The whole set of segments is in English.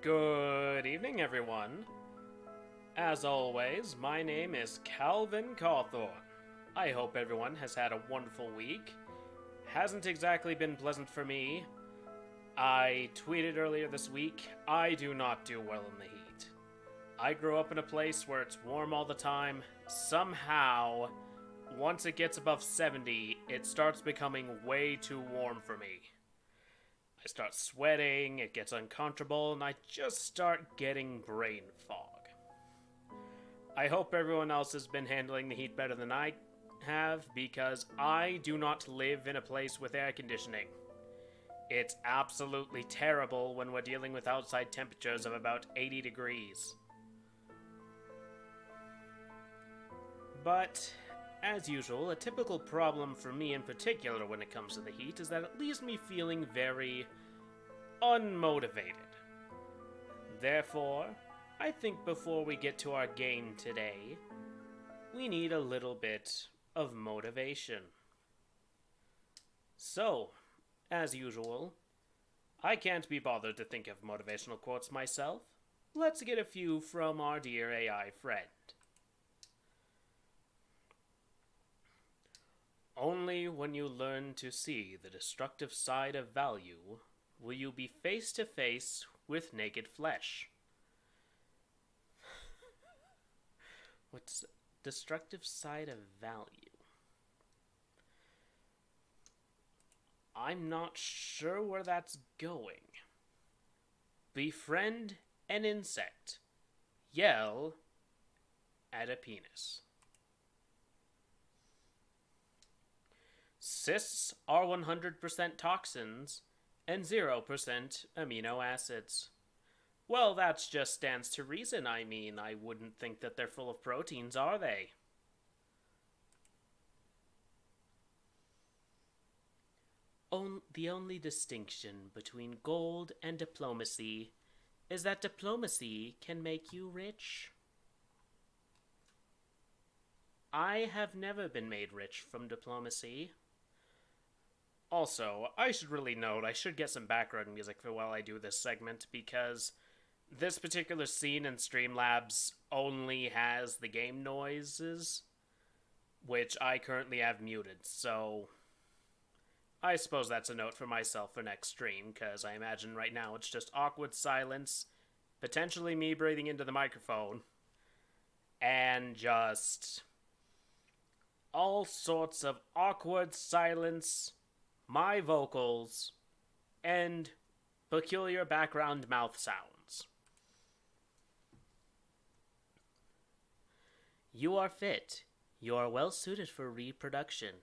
Good evening, everyone. As always, my name is Calvin Cawthorn. I hope everyone has had a wonderful week. Hasn't exactly been pleasant for me. I tweeted earlier this week, I do not do well in the heat. I grew up in a place where it's warm all the time. Somehow, once it gets above 70, it starts becoming way too warm for me. I start sweating, it gets uncomfortable, and I just start getting brain fog. I hope everyone else has been handling the heat better than I have, because I do not live in a place with air conditioning. It's absolutely terrible when we're dealing with outside temperatures of about 80 degrees. But, as usual, a typical problem for me in particular when it comes to the heat is that it leaves me feeling very unmotivated. Therefore, I think before we get to our game today, we need a little bit of motivation. So, as usual, I can't be bothered to think of motivational quotes myself. Let's get a few from our dear AI friend. Only when you learn to see the destructive side of value will you be face to face with naked flesh. What's the destructive side of value? I'm not sure where that's going. Befriend an insect. Yell at a penis. Cysts are 100% toxins and 0% amino acids. Well, that just stands to reason. I mean, I wouldn't think that they're full of proteins, are they? The only distinction between gold and diplomacy is that diplomacy can make you rich. I have never been made rich from diplomacy. Also, I should really note, I should get some background music for while I do this segment, because this particular scene in Streamlabs only has the game noises, which I currently have muted, so I suppose that's a note for myself for next stream, because I imagine right now it's just awkward silence, potentially me breathing into the microphone, and just all sorts of awkward silence, my vocals, and peculiar background mouth sounds. You are fit. You are well suited for reproduction.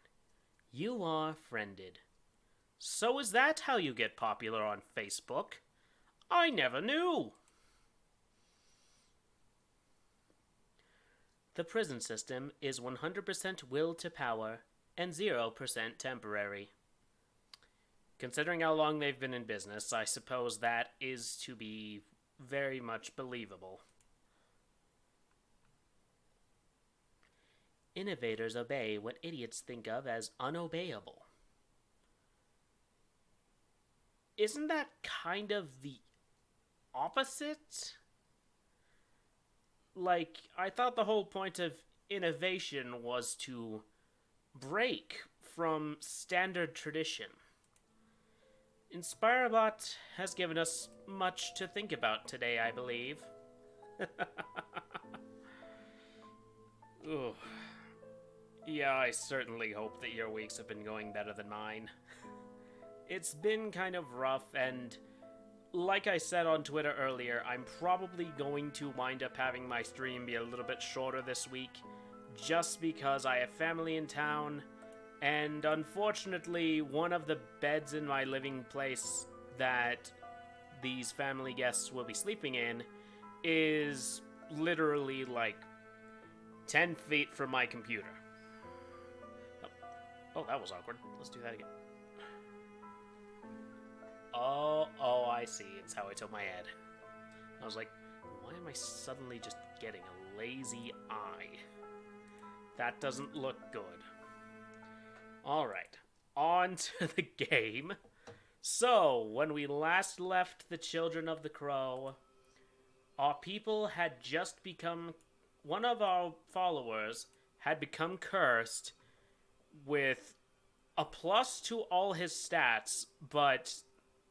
You are friended. So is that how you get popular on Facebook? I never knew! The prison system is 100% will to power and 0% temporary. Considering how long they've been in business, I suppose that is to be very much believable. Innovators obey what idiots think of as unobeyable. Isn't that kind of the opposite? Like, I thought the whole point of innovation was to break from standard tradition. Inspirebot has given us much to think about today, I believe. Ooh. Yeah, I certainly hope that your weeks have been going better than mine. It's been kind of rough, and like I said on Twitter earlier, I'm probably going to wind up having my stream be a little bit shorter this week, just because I have family in town, and unfortunately, one of the beds in my living place that these family guests will be sleeping in is literally like 10 feet from my computer. Oh, that was awkward. Let's do that again. Oh, I see. It's how I tilt my head. I was like, why am I suddenly just getting a lazy eye? That doesn't look good. Alright, on to the game. So, when we last left the Children of the Crow, Our people had just become... One of our followers had become cursed with a plus to all his stats, but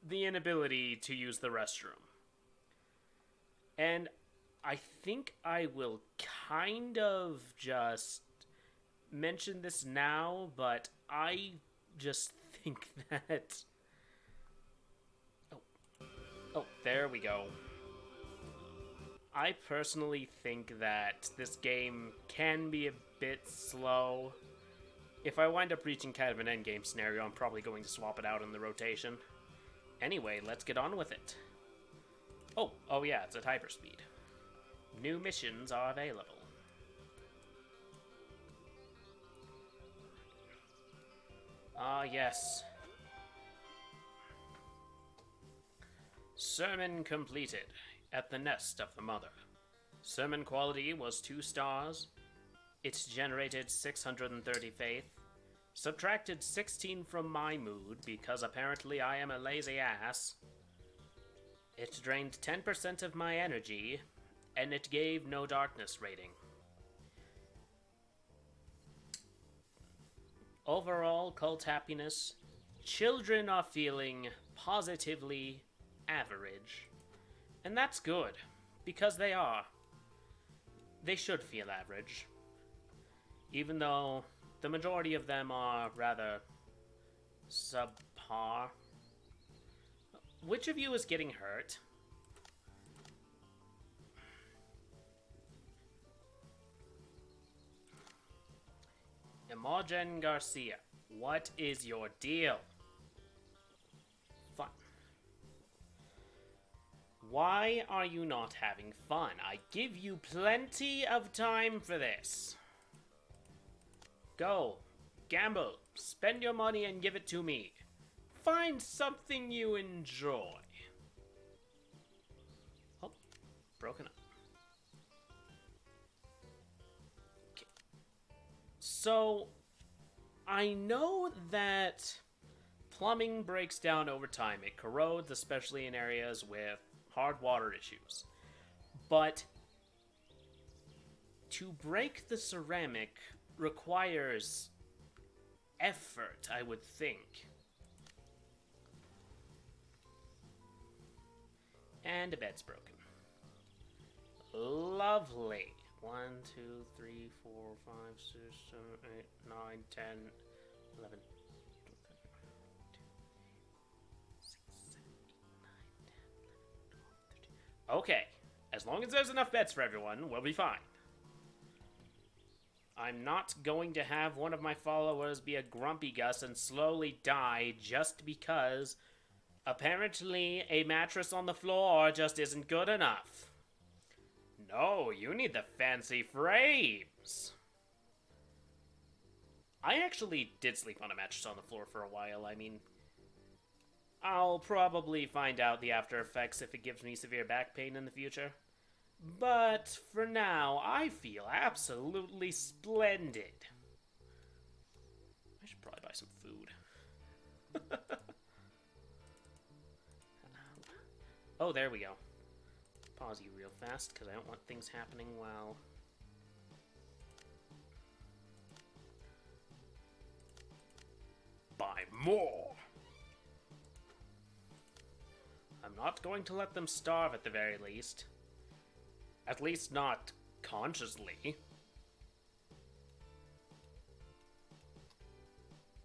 the inability to use the restroom. And I think I will kind of just mention this now, but I just think that... Oh, there we go. I personally think that this game can be a bit slow. If I wind up reaching kind of an endgame scenario, I'm probably going to swap it out in the rotation. Anyway, let's get on with it. Oh yeah, it's at hyperspeed. New missions are available. Ah, yes. Sermon completed. At the nest of the mother. Sermon quality was 2 stars. It generated 630 faith. Subtracted 16 from my mood because apparently I am a lazy ass. It drained 10% of my energy, and it gave no darkness rating. Overall cult happiness. Children are feeling positively average. And that's good, because they are. They should feel average. Even though the majority of them are rather subpar. Which of you is getting hurt? Imogen Garcia, what is your deal? Fun. Why are you not having fun? I give you plenty of time for this. Go. Gamble. Spend your money and give it to me. Find something you enjoy. Oh, broken up. Okay. So, I know that plumbing breaks down over time. It corrodes, especially in areas with hard water issues. But to break the ceramic requires effort, I would think. And a bed's broken. Lovely. 1, 2, 3, 4, 5, 6, 7, 8, 9, 10, 11, 12, okay, as long as there's enough beds for everyone, we'll be fine. I'm not going to have one of my followers be a grumpy Gus and slowly die just because apparently a mattress on the floor just isn't good enough. No, you need the fancy frames. I actually did sleep on a mattress on the floor for a while. I mean, I'll probably find out the after effects if it gives me severe back pain in the future. But for now, I feel absolutely splendid. I should probably buy some food. Oh, there we go. Pause you real fast, because I don't want things happening while... Buy more! I'm not going to let them starve at the very least. At least not consciously.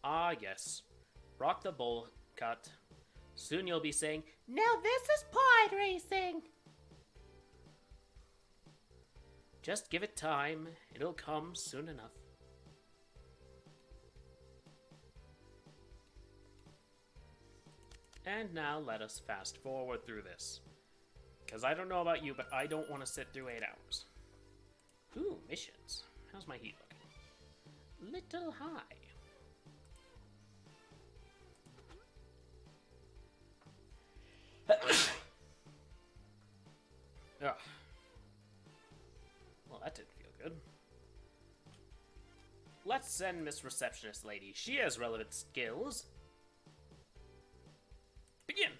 Ah, yes. Rock the bowl cut. Soon you'll be saying, "Now this is pod racing!" Just give it time. It'll come soon enough. And now let us fast forward through this. Because I don't know about you, but I don't want to sit through 8 hours. Ooh, missions. How's my heat looking? Little high. Ugh. Well, that didn't feel good. Let's send Miss Receptionist Lady. She has relevant skills. Begin.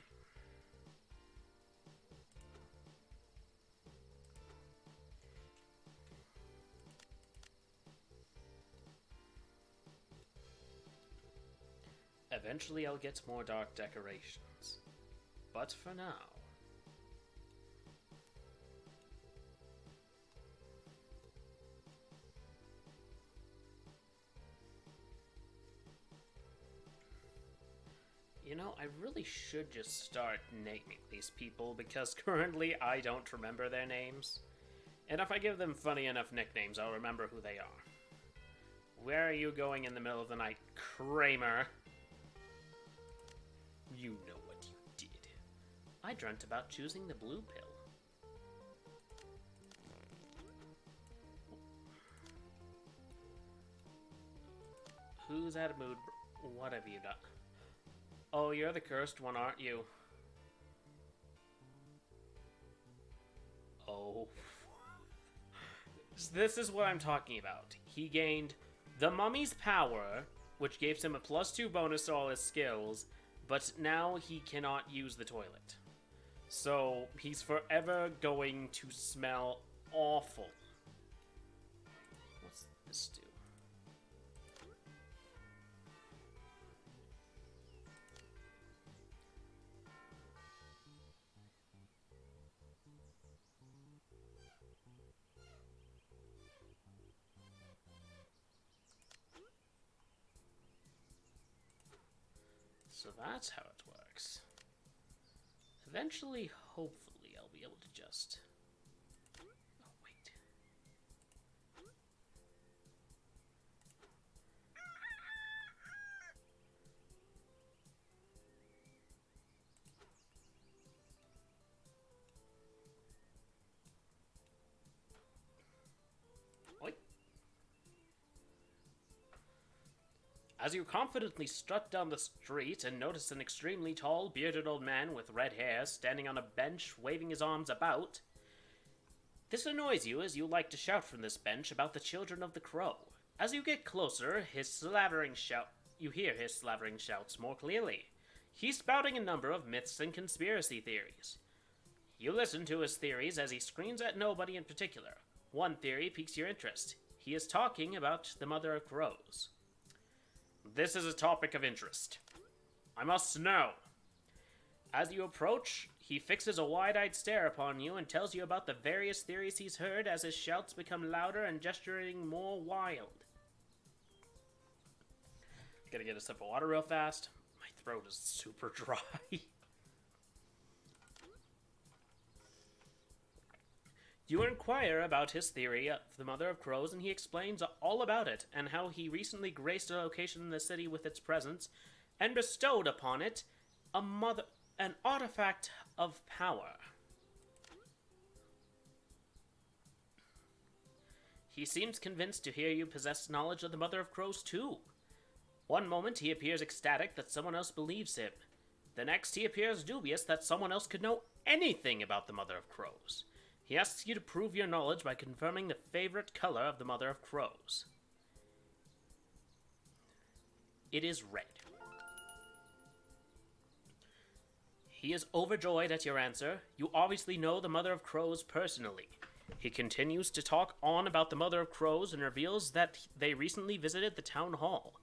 Eventually I'll get more dark decorations. But for now... You know, I really should just start naming these people, because currently I don't remember their names. And if I give them funny enough nicknames, I'll remember who they are. Where are you going in the middle of the night, Kramer? You know what you did. I dreamt about choosing the blue pill. Who's out of mood? What have you done? Oh, you're the cursed one, aren't you? Oh. This is what I'm talking about. He gained the mummy's power, which gives him a +2 bonus to all his skills, but now he cannot use the toilet. So, he's forever going to smell awful. What's this do? So that's how it works. Eventually, hopefully, I'll be able to just... Oh, wait. As you confidently strut down the street and notice an extremely tall, bearded old man with red hair standing on a bench waving his arms about, this annoys you as you like to shout from this bench about the children of the crow. As you get closer, you hear his slavering shouts more clearly. He's spouting a number of myths and conspiracy theories. You listen to his theories as he screams at nobody in particular. One theory piques your interest. He is talking about the mother of crows. This is a topic of interest. I must know. As you approach, he fixes a wide-eyed stare upon you and tells you about the various theories he's heard as his shouts become louder and gesturing more wild. Gotta get a sip of water real fast. My throat is super dry. You inquire about his theory of the Mother of Crows, and he explains all about it, and how he recently graced a location in the city with its presence, and bestowed upon it an artifact of power. He seems convinced to hear you possess knowledge of the Mother of Crows too. One moment he appears ecstatic that someone else believes him. The next he appears dubious that someone else could know anything about the Mother of Crows. He asks you to prove your knowledge by confirming the favorite color of the Mother of Crows. It is red. He is overjoyed at your answer. You obviously know the Mother of Crows personally. He continues to talk on about the Mother of Crows and reveals that they recently visited the town hall.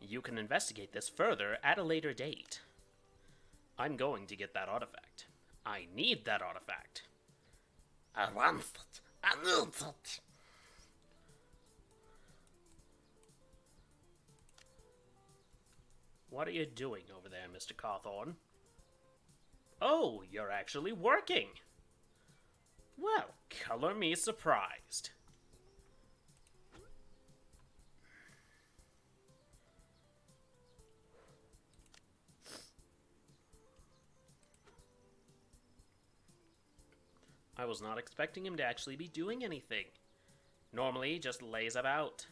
You can investigate this further at a later date. I'm going to get that artifact. I need that artifact. I want it. I need it. What are you doing over there, Mr. Cawthorn? Oh, you're actually working. Well, color me surprised. I was not expecting him to actually be doing anything. Normally, he just lays about.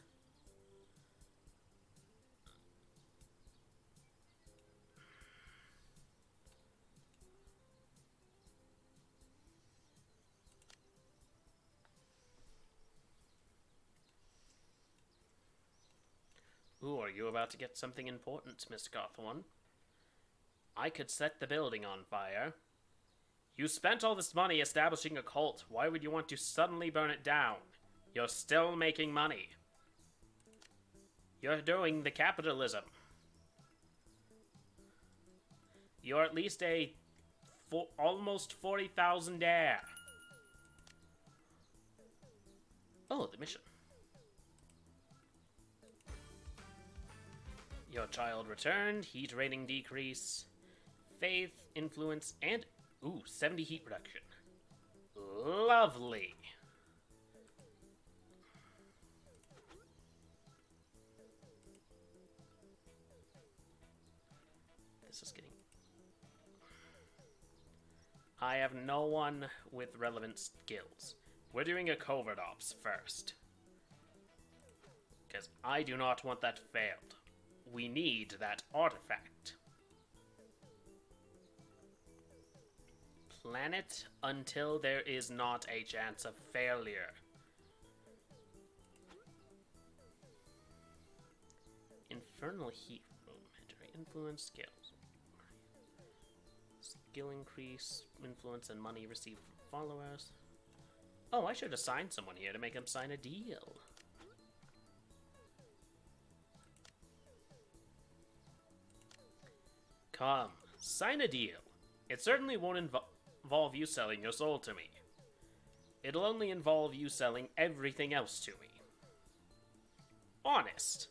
Ooh, are you about to get something important, Mr. Cawthorn? I could set the building on fire. You spent all this money establishing a cult. Why would you want to suddenly burn it down? You're still making money. You're doing the capitalism. You're at least almost 40,000 air. Oh, the mission. Your child returned, heat rating decrease, faith, influence, and, 70 heat reduction. Lovely. This is getting... I have no one with relevant skills. We're doing a covert ops first. Because I do not want that failed. We need that artifact. Planet until there is not a chance of failure. Infernal heat room. Enter influence skills. Skill increase, influence, and money received from followers. Oh, I should assign someone here to make him sign a deal. Come, sign a deal. It certainly won't involve you selling your soul to me. It'll only involve you selling everything else to me. Honest.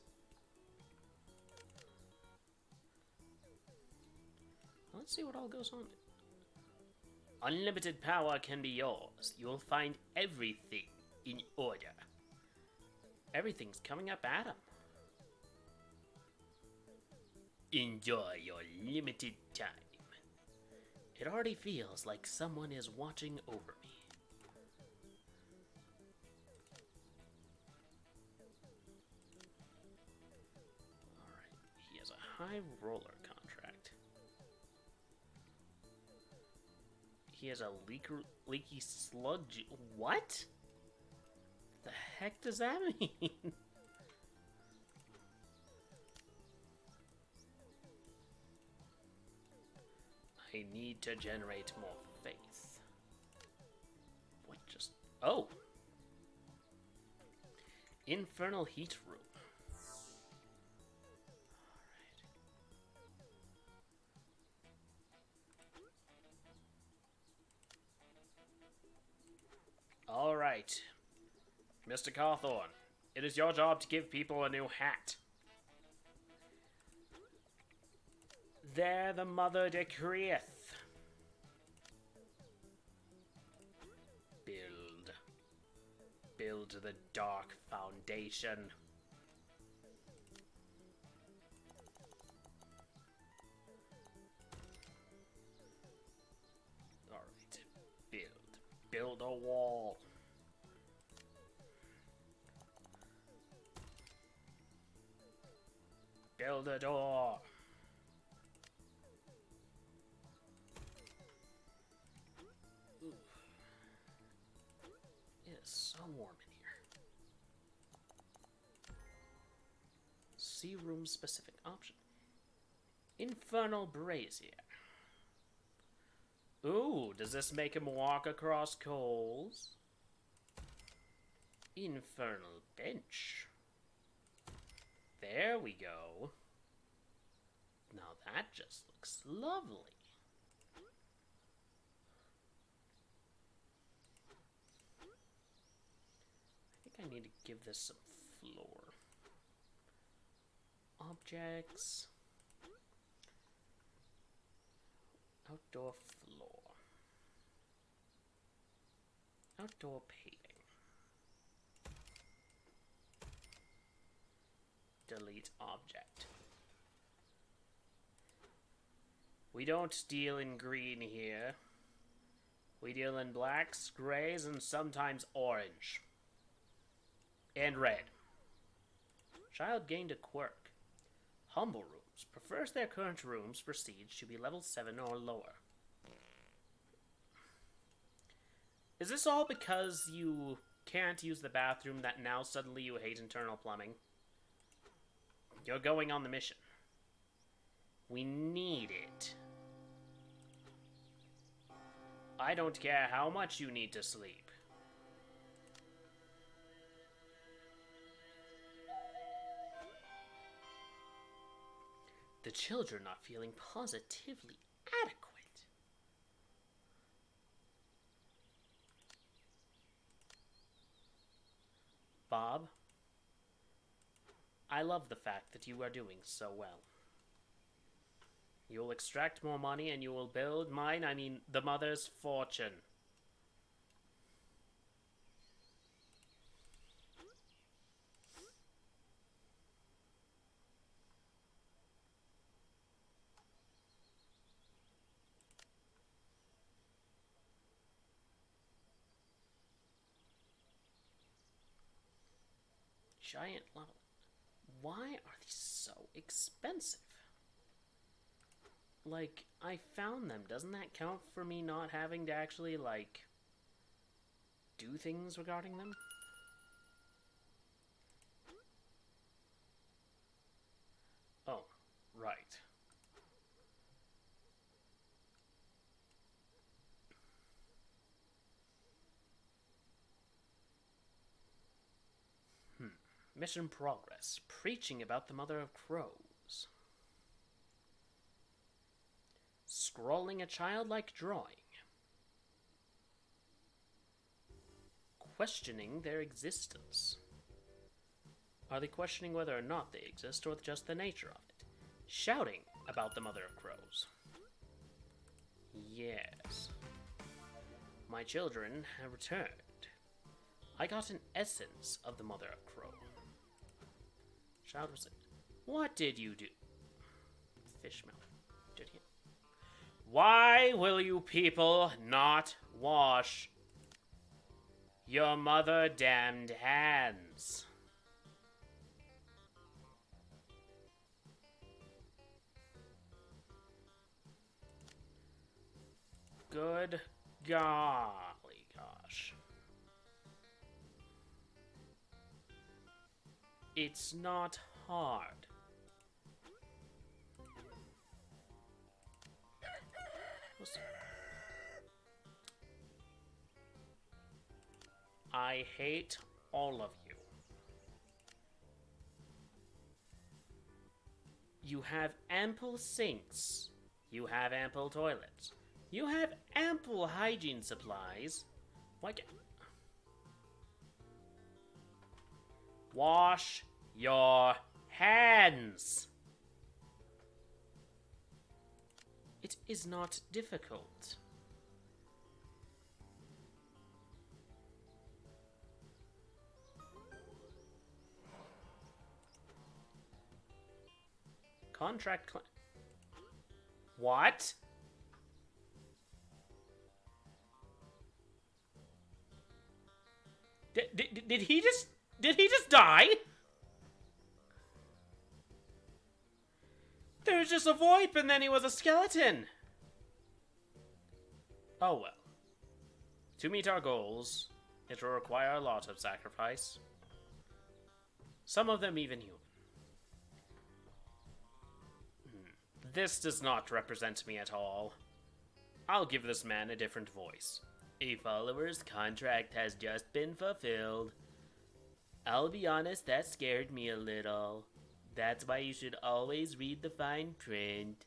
Let's see what all goes on. Unlimited power can be yours. You'll find everything in order. Everything's coming up at him. Enjoy your limited time. It already feels like someone is watching over me. Alright, he has a high roller contract. He has a leaky sludge. What? The heck does that mean? I need to generate more faith. What just... Oh! Infernal heat room. Alright. Mr. Cawthorn, it is your job to give people a new hat. There the mother decreeth. Build the dark foundation. Alright. Build a wall. Build a door. It is so warm in here. See room specific option. Infernal brazier. Ooh, does this make him walk across coals? Infernal bench. There we go. Now that just looks lovely. I think I need to give this some floor. Objects. Outdoor floor. Outdoor paving. Delete object. We don't deal in green here. We deal in blacks, grays, and sometimes orange. And red. Child gained a quirk. Humble rooms. Prefers their current room's prestige to be level 7 or lower. Is this all because you can't use the bathroom that now suddenly you hate internal plumbing? You're going on the mission. We need it. I don't care how much you need to sleep. The children are feeling positively adequate. Bob, I love the fact that you are doing so well. You will extract more money and you will build the mother's fortune. Giant level. Why are these so expensive? Like, I found them. Doesn't that count for me not having to actually, like, do things regarding them? Oh, right. Mission progress. Preaching about the mother of crows. Scrolling a childlike drawing. Questioning their existence. Are they questioning whether or not they exist, or just the nature of it? Shouting about the mother of crows. Yes. My children have returned. I got an essence of the mother of crow. Child was it. What did you do? Fishmouth. Did he? Why will you people not wash your mother damned hands? Good golly gosh. It's not hard. I hate all of you. You have ample sinks. You have ample toilets. You have ample hygiene supplies. Why can't... Wash your hands. It is not difficult. Contract claim. What? Did he just die? There was just a VoIP and then he was a skeleton. Oh well. To meet our goals, it will require a lot of sacrifice. Some of them even human. This does not represent me at all. I'll give this man a different voice. A follower's contract has just been fulfilled. I'll be honest, that scared me a little. That's why you should always read the fine print.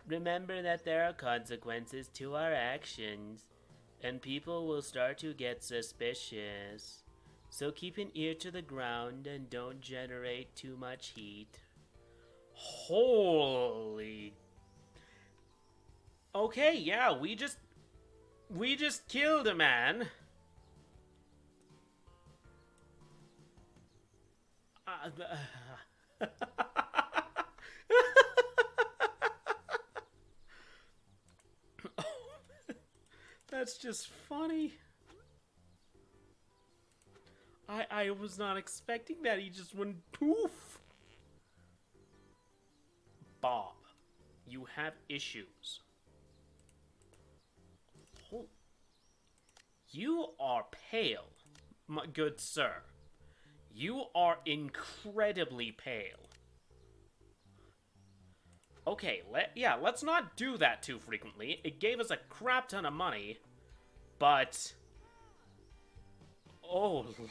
Remember that there are consequences to our actions, and people will start to get suspicious. So keep an ear to the ground and don't generate too much heat. Holy... Okay, yeah, we just killed a man. That's just funny. I was not expecting that. He just went poof. Bob, you have issues. Oh. You are pale, my good sir. You are incredibly pale. Okay, let's not do that too frequently. It gave us a crap ton of money, but... Oh, Lord.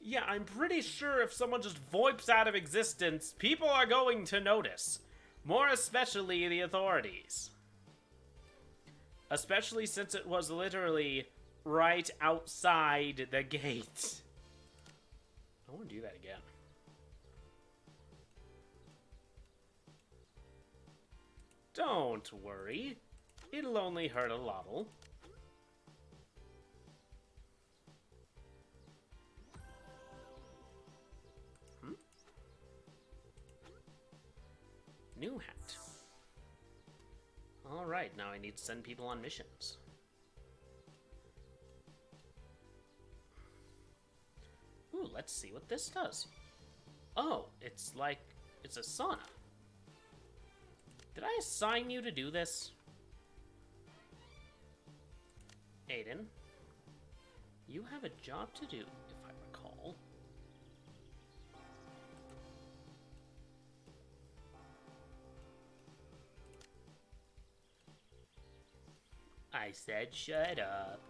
Yeah, I'm pretty sure if someone just VoIPs out of existence, people are going to notice. More especially the authorities. Especially since it was literally right outside the gate. I want to do that again. Don't worry. It'll only hurt a little. New hat. Alright, now I need to send people on missions. Ooh, let's see what this does. Oh, it's like... it's a sauna. Did I assign you to do this? Aiden, you have a job to do, if I recall. I said shut up.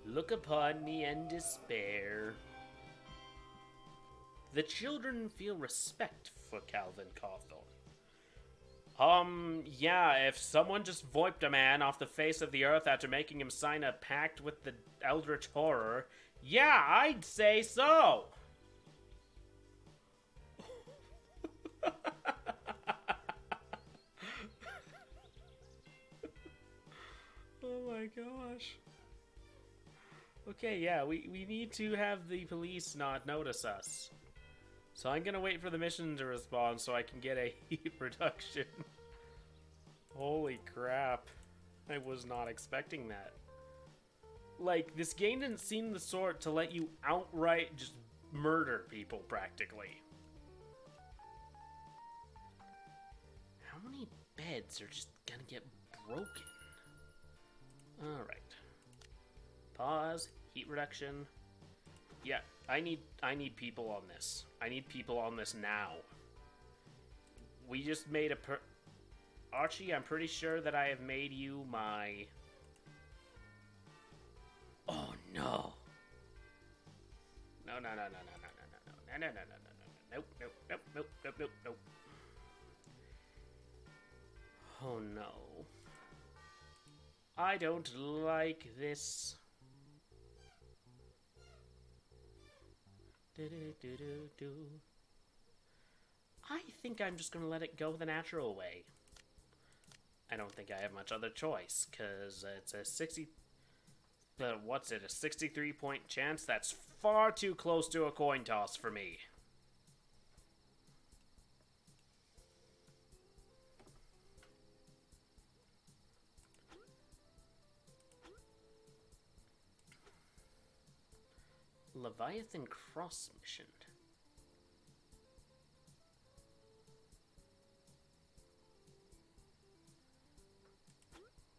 Look upon me and despair. The children feel respect for Calvin Cawthorne. Yeah, if someone just voiped a man off the face of the earth after making him sign a pact with the Eldritch horror, yeah, I'd say so! Oh my gosh. Okay, yeah, we need to have the police not notice us. So I'm gonna wait for the mission to respond so I can get a heat reduction. Holy crap. I was not expecting that. Like, this game didn't seem the sort to let you outright just murder people, practically. How many beds are just gonna get broken? Alright. Pause. Heat reduction. Yeah, I need people on this. I need people on this now. We just made a Archie, I'm pretty sure that I have made you my... Oh no. No, no, no, no, no, no, no, no, no, no, no, no, no, no, nope, nope, nope, nope, nope, nope, nope. Oh no. I don't like this. I think I'm just gonna let it go the natural way. I don't think I have much other choice, because it's a 60... what's it, a 63-point chance? That's far too close to a coin toss for me. Leviathan Cross mission.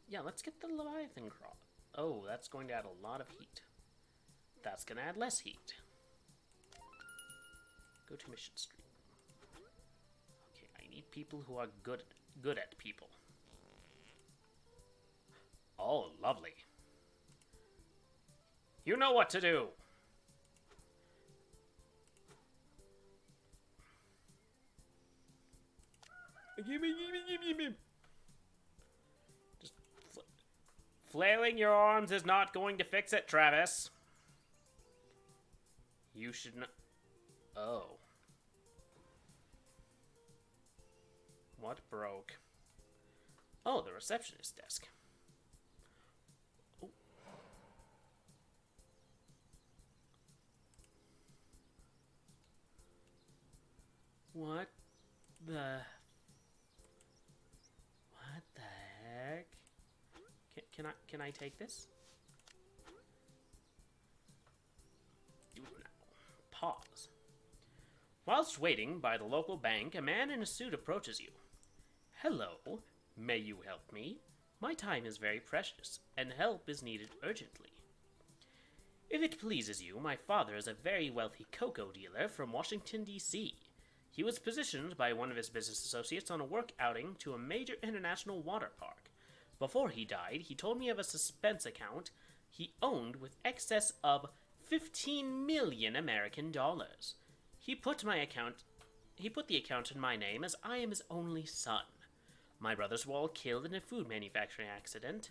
Yeah, let's get the Leviathan Cross. Oh, that's going to add a lot of heat. That's going to add less heat. Go to Mission Street. Okay, I need people who are good at people. Oh, lovely. You know what to do. Just flailing your arms is not going to fix it, Travis. You should not... Oh. What broke? Oh, the receptionist desk. Oh. What the... What the heck? Can I take this? Do it now. Pause. Whilst waiting by the local bank, a man in a suit approaches you. Hello, may you help me? My time is very precious, and help is needed urgently. If it pleases you, my father is a very wealthy cocoa dealer from Washington, D.C. He was positioned by one of his business associates on a work outing to a major international water park. Before he died, he told me of a suspense account he owned with excess of 15 million American dollars. He put the account in my name as I am his only son. My brothers were all killed in a food manufacturing accident.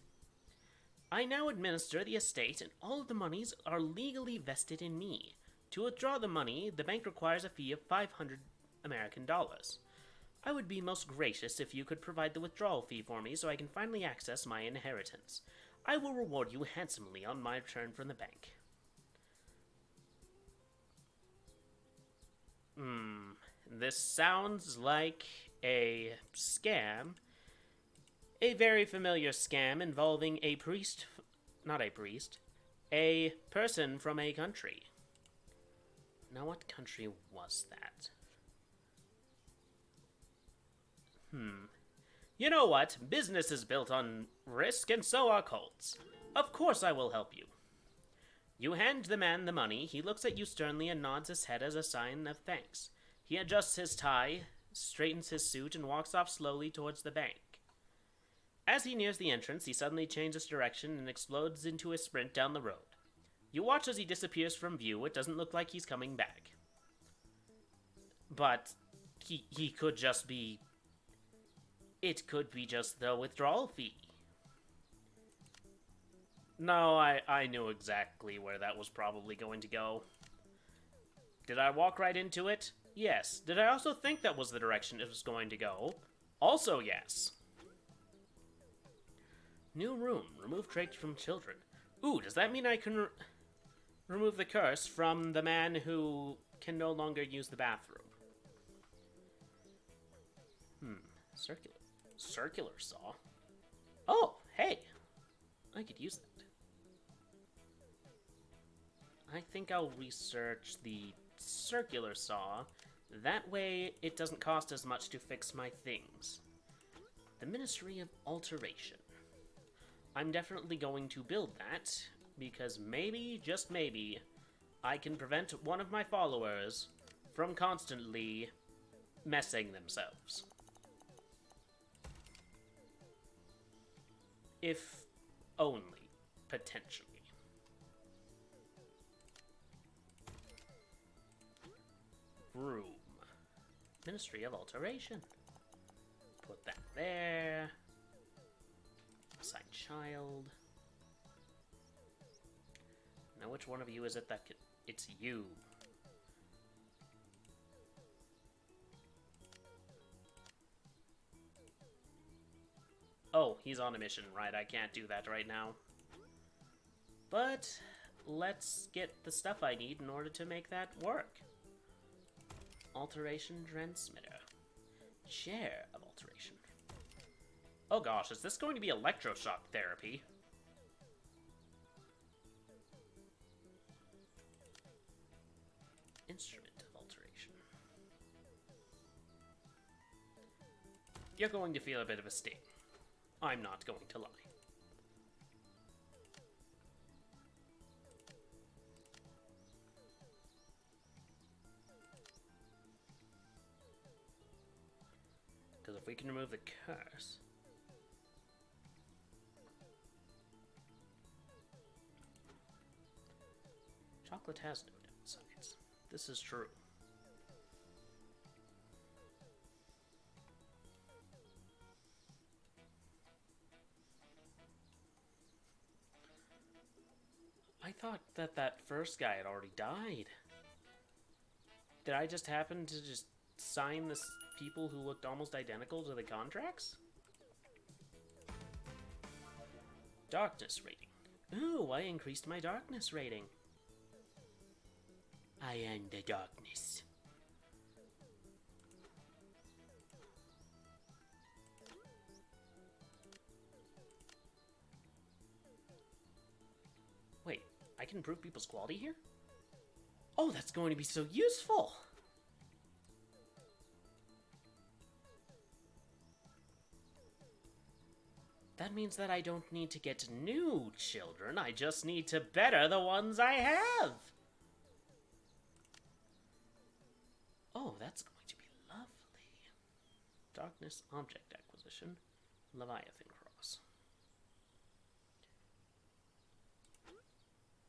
I now administer the estate, and all of the monies are legally vested in me. To withdraw the money, the bank requires a fee of 500 American dollars. I would be most gracious if you could provide the withdrawal fee for me so I can finally access my inheritance. I will reward you handsomely on my return from the bank. This sounds like a scam. A very familiar scam involving a priest, not a priest, a person from a country. Now, what country was that? You know what? Business is built on risk, and so are cults. Of course I will help you. You hand the man the money, he looks at you sternly and nods his head as a sign of thanks. He adjusts his tie, straightens his suit, and walks off slowly towards the bank. As he nears the entrance, he suddenly changes direction and explodes into a sprint down the road. You watch as he disappears from view. It doesn't look like he's coming back. But he could just be... It could be just the withdrawal fee. No, I knew exactly where that was probably going to go. Did I walk right into it? Yes. Did I also think that was the direction it was going to go? Also yes. New room. Remove traits from children. Ooh, does that mean I can remove the curse from the man who can no longer use the bathroom? Circular saw. Oh, hey. I could use that. I think I'll research the circular saw. That way, it doesn't cost as much to fix my things. The Ministry of Alteration. I'm definitely going to build that, because maybe, just maybe, I can prevent one of my followers from constantly messing themselves. If only, potentially. Room. Ministry of Alteration. Put that there. Assign child. Now which one of you is it that could... It's you. Oh, he's on a mission, right? I can't do that right now. But let's get the stuff I need in order to make that work. Alteration transmitter. Chair of alteration. Oh gosh, is this going to be electroshock therapy? Instrument of alteration. You're going to feel a bit of a sting. I'm not going to lie. Because if we can remove the curse... Chocolate has no downsides. This is true. I thought that that first guy had already died. Did I just happen to just sign this people who looked almost identical to the contracts? Darkness rating. Ooh, I increased my darkness rating. I am the darkness. Wait, I can improve people's quality here? Oh, that's going to be so useful! That means that I don't need to get new children, I just need to better the ones I have! Oh, that's going to be lovely. Darkness object acquisition. Leviathan cross.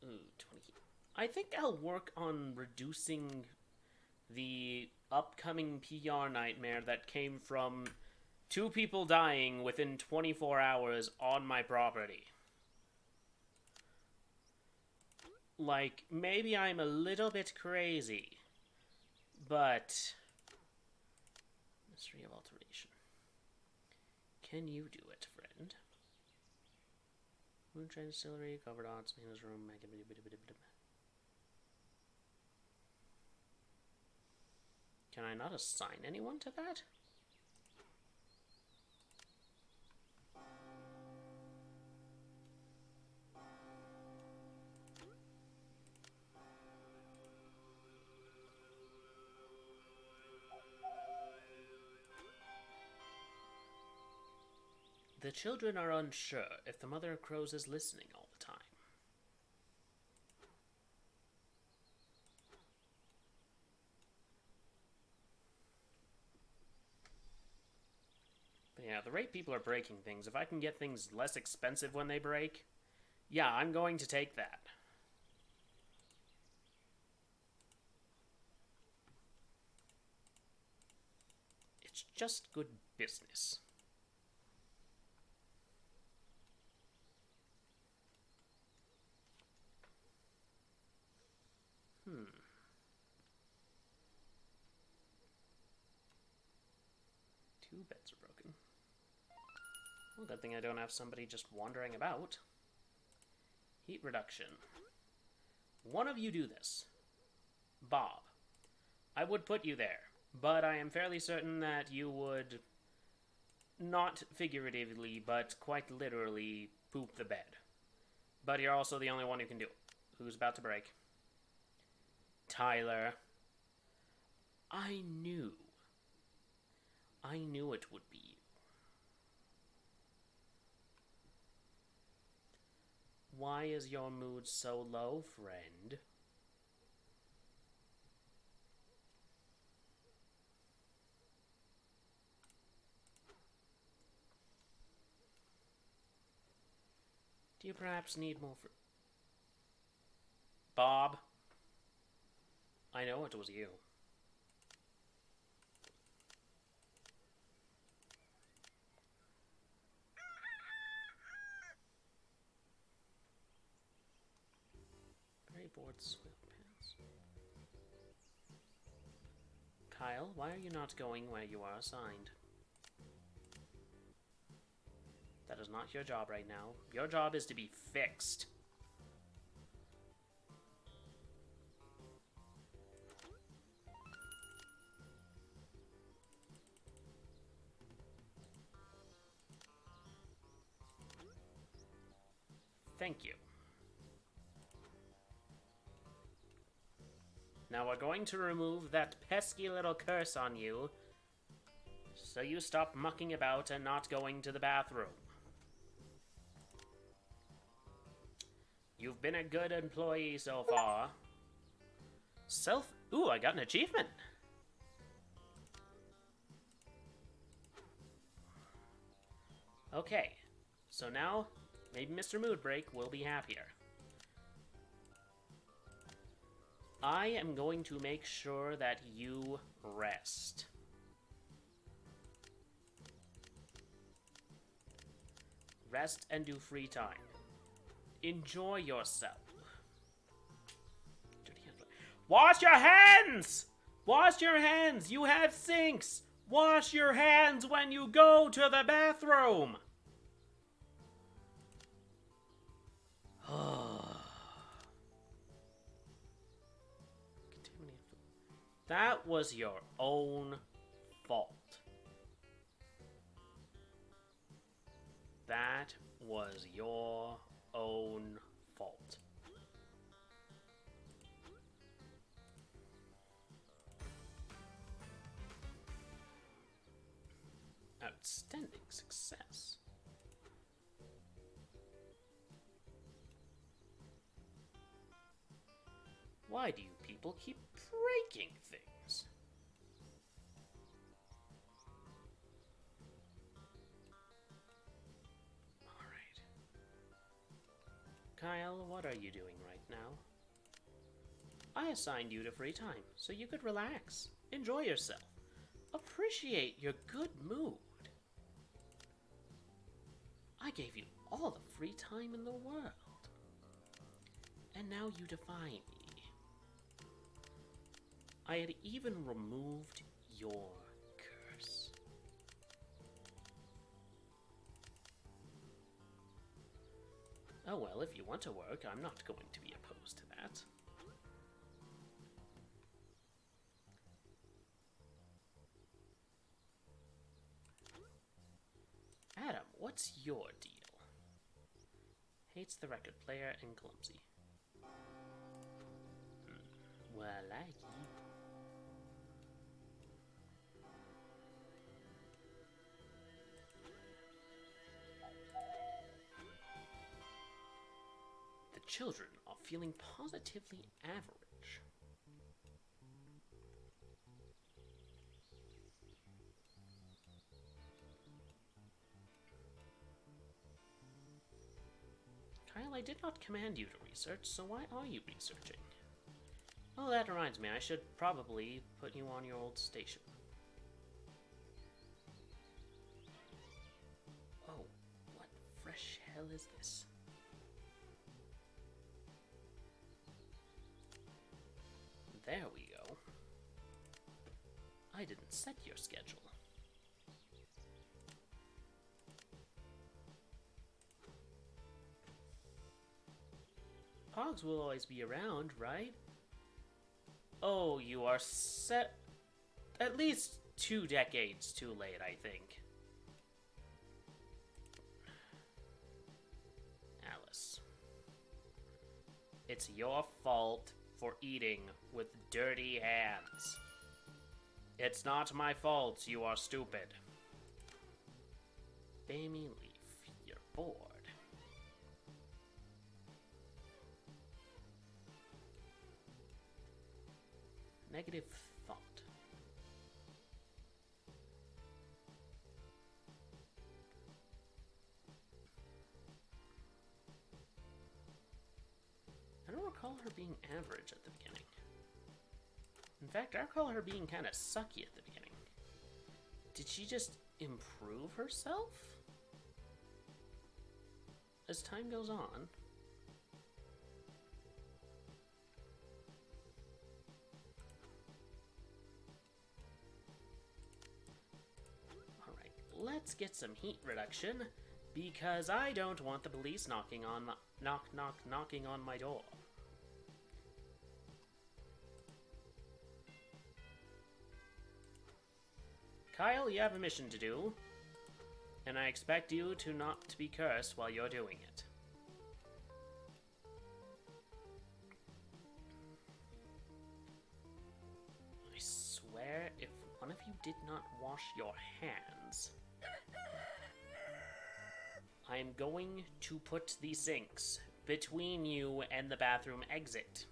Ooh, 20. I think I'll work on reducing the upcoming PR nightmare that came from 2 people dying within 24 hours on my property. Like, maybe I'm a little bit crazy, but... Mystery of Alteration. Can you do it, friend? Moonshine Distillery, covered odds, man's room, Can I not assign anyone to that? The children are unsure if the Mother of Crows is listening all the time. But yeah, the rate people are breaking things, if I can get things less expensive when they break, yeah, I'm going to take that. It's just good business. Two beds are broken. Well, good thing I don't have somebody just wandering about. Heat reduction. One of you do this. Bob. I would put you there, but I am fairly certain that you would, not figuratively, but quite literally, poop the bed. But you're also the only one who can do it. Who's about to break? Tyler. I knew it would be you. Why is your mood so low, friend? Do you perhaps need more Bob? I know it was you. Very bored sweatpants. Kyle, why are you not going where you are assigned? That is not your job right now. Your job is to be fixed. Thank you. Now we're going to remove that pesky little curse on you, so you stop mucking about and not going to the bathroom. You've been a good employee so far. Ooh, I got an achievement! Okay, so now maybe Mr. Moodbreak will be happier. I am going to make sure that you rest. Rest and do free time. Enjoy yourself. Wash your hands! Wash your hands! You have sinks! Wash your hands when you go to the bathroom! That was your own fault. That was your own fault. Outstanding success. Why do you people keep breaking things? Alright. Kyle, what are you doing right now? I assigned you to free time, so you could relax, enjoy yourself, appreciate your good mood. I gave you all the free time in the world. and now you defy me. I had even removed your curse. Oh well, if you want to work, I'm not going to be opposed to that. Adam, what's your deal? Hates the record player and clumsy. Well, I like you. The children are feeling positively average. Kyle, I did not command you to research, so why are you researching? Oh, that reminds me, I should probably put you on your old station. Oh, what fresh hell is this? There we go. I didn't set your schedule. Pogs will always be around, right? Oh, you are set at least 2 decades too late, I think. Alice. It's your fault for eating with dirty hands. It's not my fault you are stupid. Bammy Leaf, you're bored. Negative thought. I don't recall her being average at the beginning. In fact, I recall her being kind of sucky at the beginning. Did she just improve herself as time goes on? Let's get some heat reduction, because I don't want the police knocking on my door. Kyle, you have a mission to do, and I expect you to not be cursed while you're doing it. I swear, if one of you did not wash your hands, I'm going to put the sinks between you and the bathroom exit.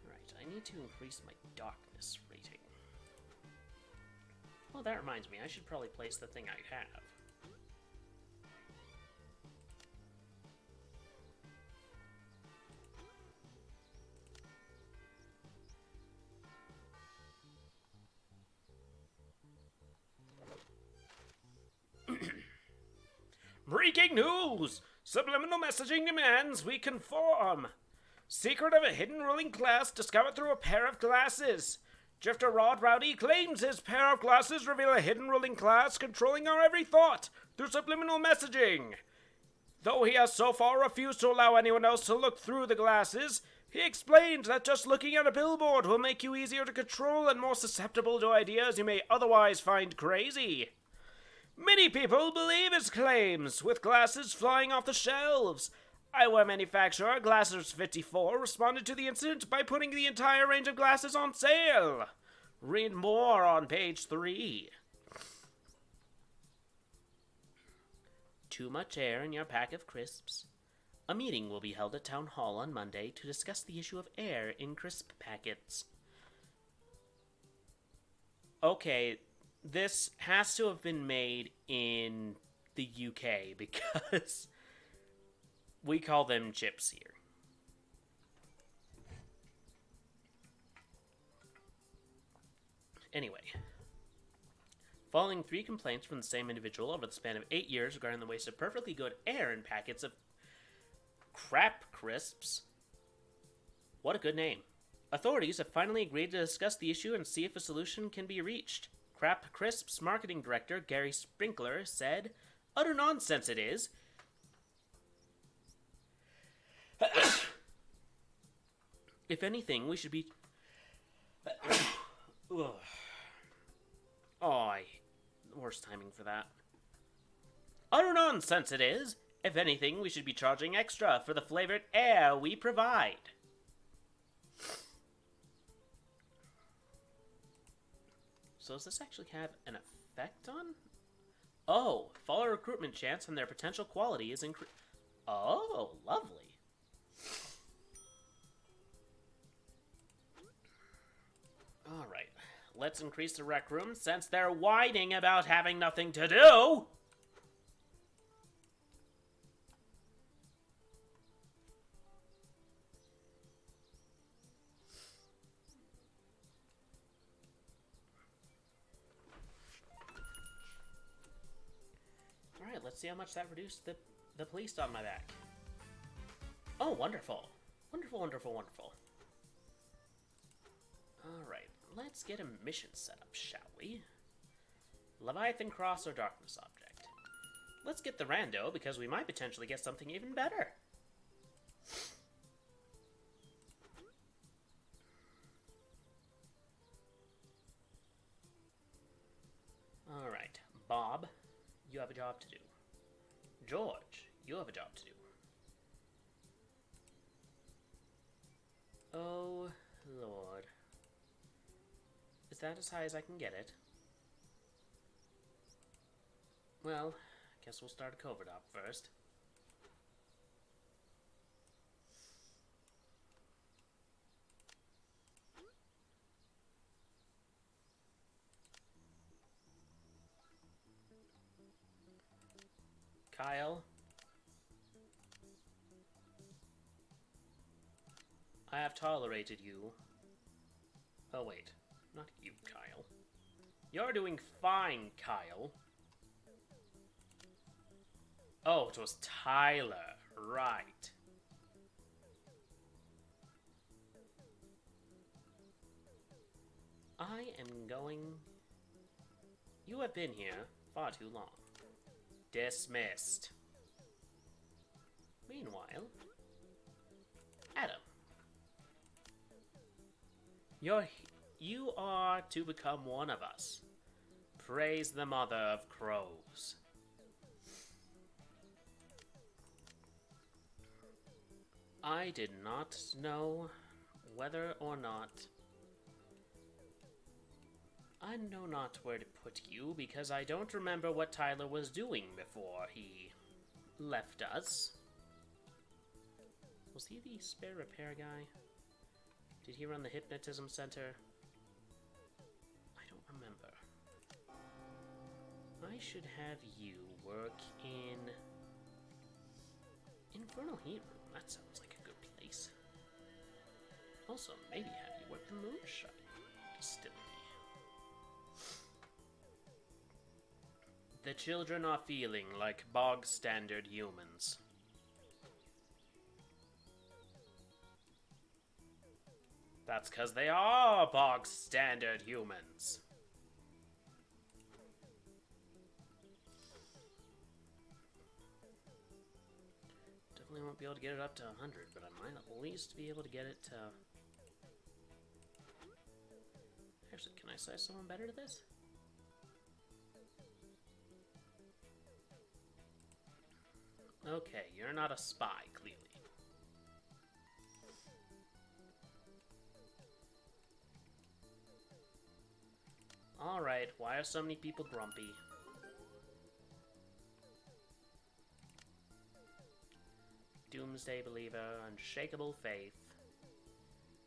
Right, I need to increase my darkness rating. Oh, that reminds me, I should probably place the thing I have. Breaking news! Subliminal messaging demands we conform. Secret of a hidden ruling class discovered through a pair of glasses. Drifter Rod Rowdy claims his pair of glasses reveal a hidden ruling class controlling our every thought through subliminal messaging. Though he has so far refused to allow anyone else to look through the glasses, he explained that just looking at a billboard will make you easier to control and more susceptible to ideas you may otherwise find crazy. Many people believe his claims, with glasses flying off the shelves. Eyewear manufacturer Glasses 54 responded to the incident by putting the entire range of glasses on sale. Read more on page 3. Too much air in your pack of crisps. A meeting will be held at Town Hall on Monday to discuss the issue of air in crisp packets. Okay, this has to have been made in the UK because we call them chips here. Anyway, Following 3 complaints from the same individual over the span of 8 years regarding the waste of perfectly good air in packets of crap crisps. What a good name. Authorities have finally agreed to discuss the issue and see if a solution can be reached. Crap Crisps marketing director Gary Sprinkler said, "Utter nonsense it is. If anything, we should be... worst timing for that. Utter nonsense it is. If anything, we should be charging extra for the flavored air we provide." So does this actually have an effect on? Oh, follow recruitment chance and their potential quality is increased. Oh, lovely. Alright, let's increase the rec room since they're whining about having nothing to do. Alright, let's see how much that reduced the police on my back. Oh, wonderful. Wonderful, wonderful, wonderful. Alright, let's get a mission set up, shall we? Leviathan Cross or Darkness Object. Let's get the rando, because we might potentially get something even better. Alright, Bob, you have a job to do. George, you have a job to do. Oh, Lord. Is that as high as I can get it? Well, guess we'll start a covert op first. Kyle? I have tolerated you. Oh, wait. Not you, Kyle. You're doing fine, Kyle. Oh, it was Tyler. Right. I am going... You have been here far too long. Dismissed. Meanwhile, Adam. You are to become one of us. Praise the mother of crows. I did not know whether or not... I know not where to put you, because I don't remember what Tyler was doing before he left us. Was he the spare repair guy? Did he run the hypnotism center? I don't remember. I should have you work in... Infernal Heat Room. That sounds like a good place. Also, maybe have you work in Moonshine Distillery. The children are feeling like bog-standard humans. That's because they are bog-standard humans. Definitely won't be able to get it up to 100, but I might at least be able to get it to... Actually, can I size someone better to this? Okay, you're not a spy, clearly. Alright, why are so many people grumpy? Doomsday Believer, Unshakable Faith.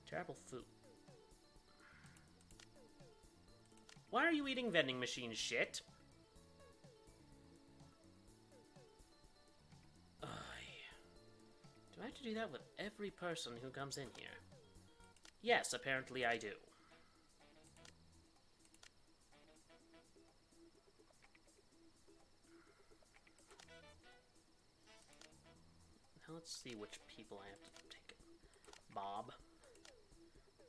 Terrible food. Why are you eating vending machine shit? Do I have to do that with every person who comes in here? Yes, apparently I do. let's see which people I have to take. Bob.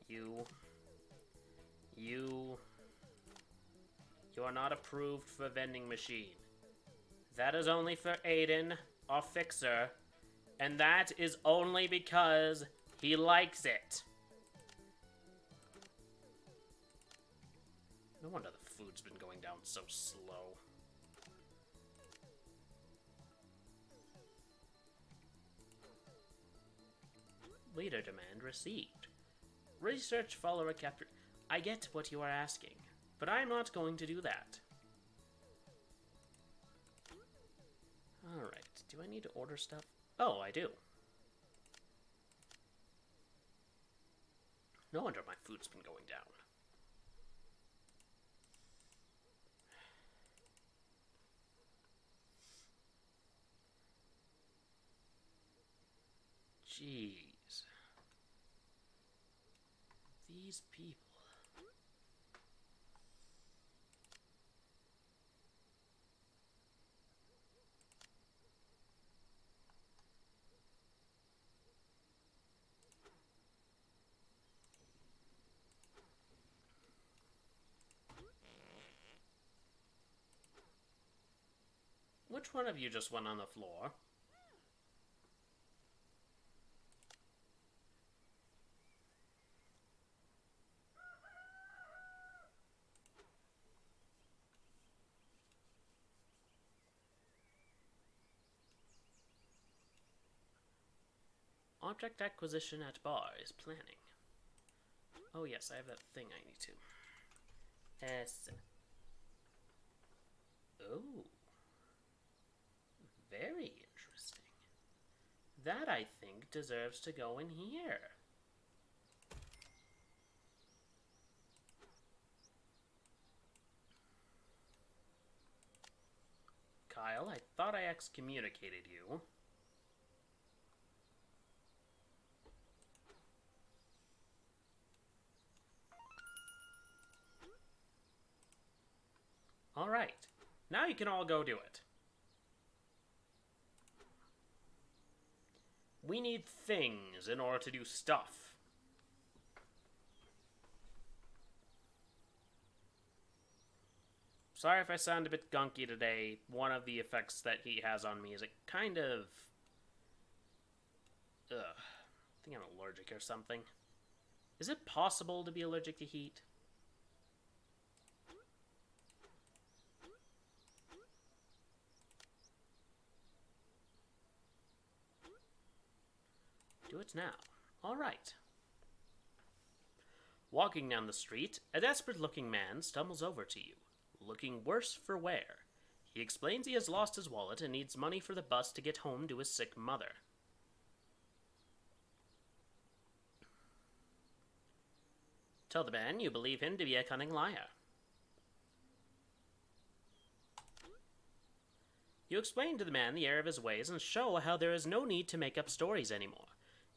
You are not approved for vending machine. That is only for Aiden, our fixer, and that is only because he likes it. No wonder the food's been going down so slow. Leader demand received. Research follower capture. I get what you are asking, but I'm not going to do that. Alright, do I need to order stuff? Oh, I do. No wonder my food's been going down. Jeez. These people. Which one of you just went on the floor? Object acquisition at bar is planning. Oh yes, I have that thing I need to. S. Oh. Very interesting. That, I think, deserves to go in here. Kyle, I thought I excommunicated you. Alright, now you can all go do it. We need things in order to do stuff. Sorry if I sound a bit gunky today. One of the effects that he has on me is it kind of... Ugh. I think I'm allergic or something. Is it possible to be allergic to heat? Do it now. All right. Walking down the street, a desperate-looking man stumbles over to you, looking worse for wear. He explains he has lost his wallet and needs money for the bus to get home to his sick mother. Tell the man you believe him to be a cunning liar. You explain to the man the error of his ways and show how there is no need to make up stories anymore.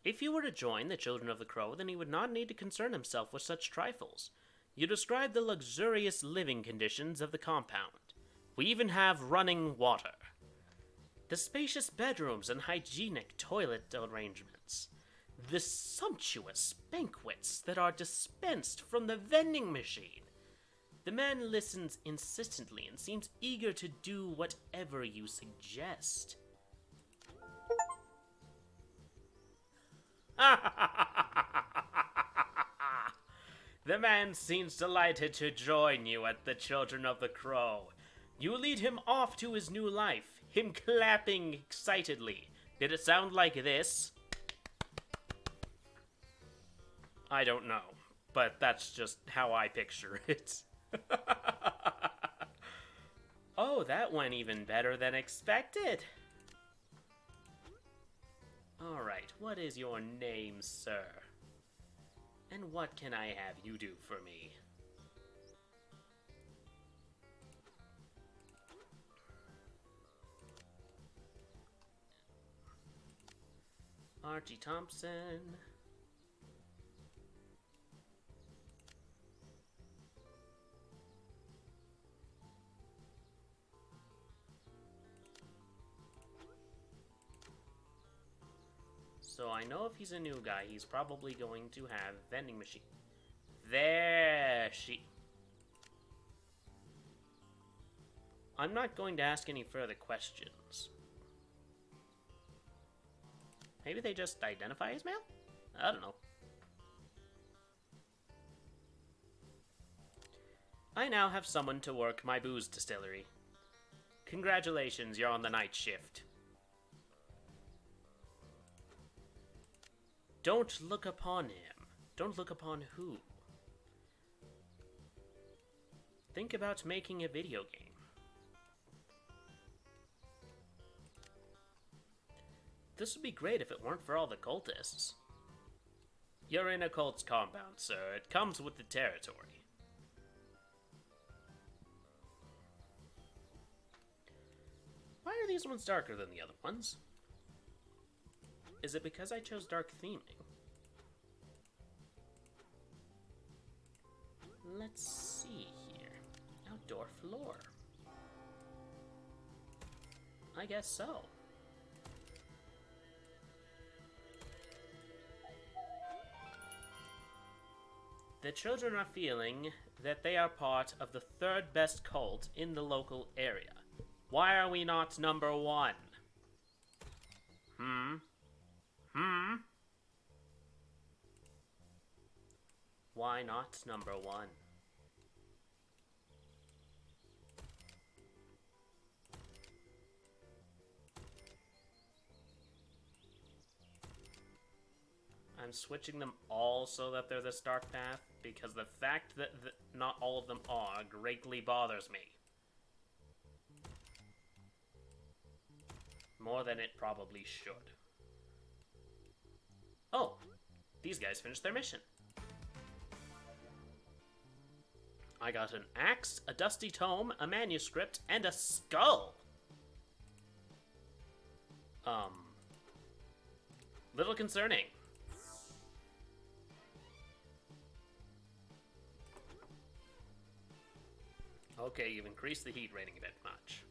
If you were to join the Children of the Crow, then he would not need to concern himself with such trifles. You describe the luxurious living conditions of the compound. We even have running water. The spacious bedrooms and hygienic toilet arrangements. The sumptuous banquets that are dispensed from the vending machine. The man listens insistently and seems eager to do whatever you suggest. The man seems delighted to join you at the Children of the Crow. You lead him off to his new life, him clapping excitedly. Did it sound like this? I don't know, but that's just how I picture it. Oh, that went even better than expected. Alright, what is your name, sir? And what can I have you do for me? Archie Thompson. So I know if he's a new guy, he's probably going to have vending machine. There she... I'm not going to ask any further questions. Maybe they just identify as male? I don't know. I now have someone to work my booze distillery. Congratulations, you're on the night shift. Don't look upon him. Don't look upon who? Think about making a video game. This would be great if it weren't for all the cultists. You're in a cult's compound, sir. It comes with the territory. Why are these ones darker than the other ones? Is it because I chose dark theming? Let's see here. Outdoor floor. I guess so. The children are feeling that they are part of the third best cult in the local area. Why are we not number one? Why not number one? I'm switching them all so that they're this dark path, because the fact that not all of them are greatly bothers me. More than it probably should. Oh, these guys finished their mission. I got an axe, a dusty tome, a manuscript, and a skull. Little concerning. Okay, you've increased the heat rating a bit much.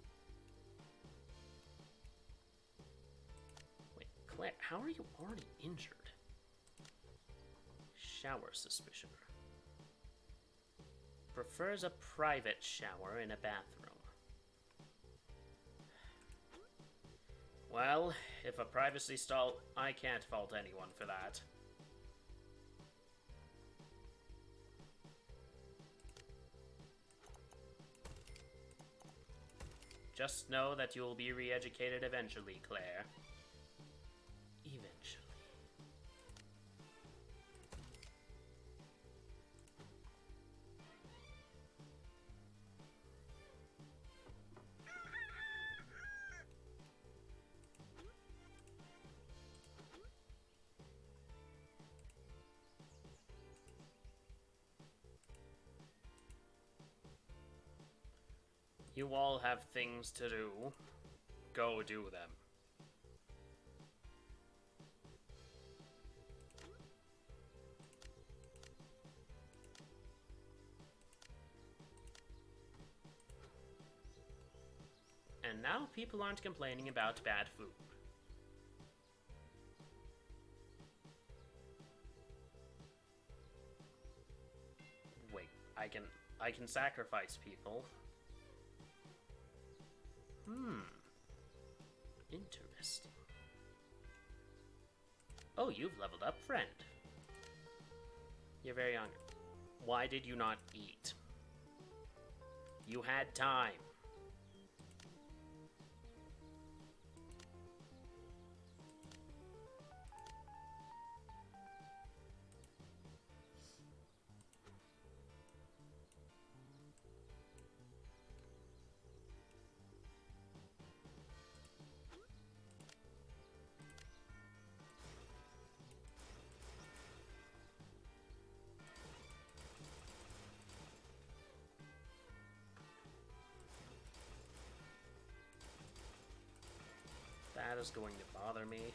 Wait, Claire, how are you already injured? Shower suspicion. Prefers a private shower in a bathroom. Well, if a privacy stall, I can't fault anyone for that. Just know that you'll be re-educated eventually, Claire. Eventually. You all have things to do. Go do them. And now people aren't complaining about bad food. Wait, I can sacrifice people. Interesting. Oh, you've leveled up, friend. You're very hungry. Why did you not eat? You had time. That is going to bother me.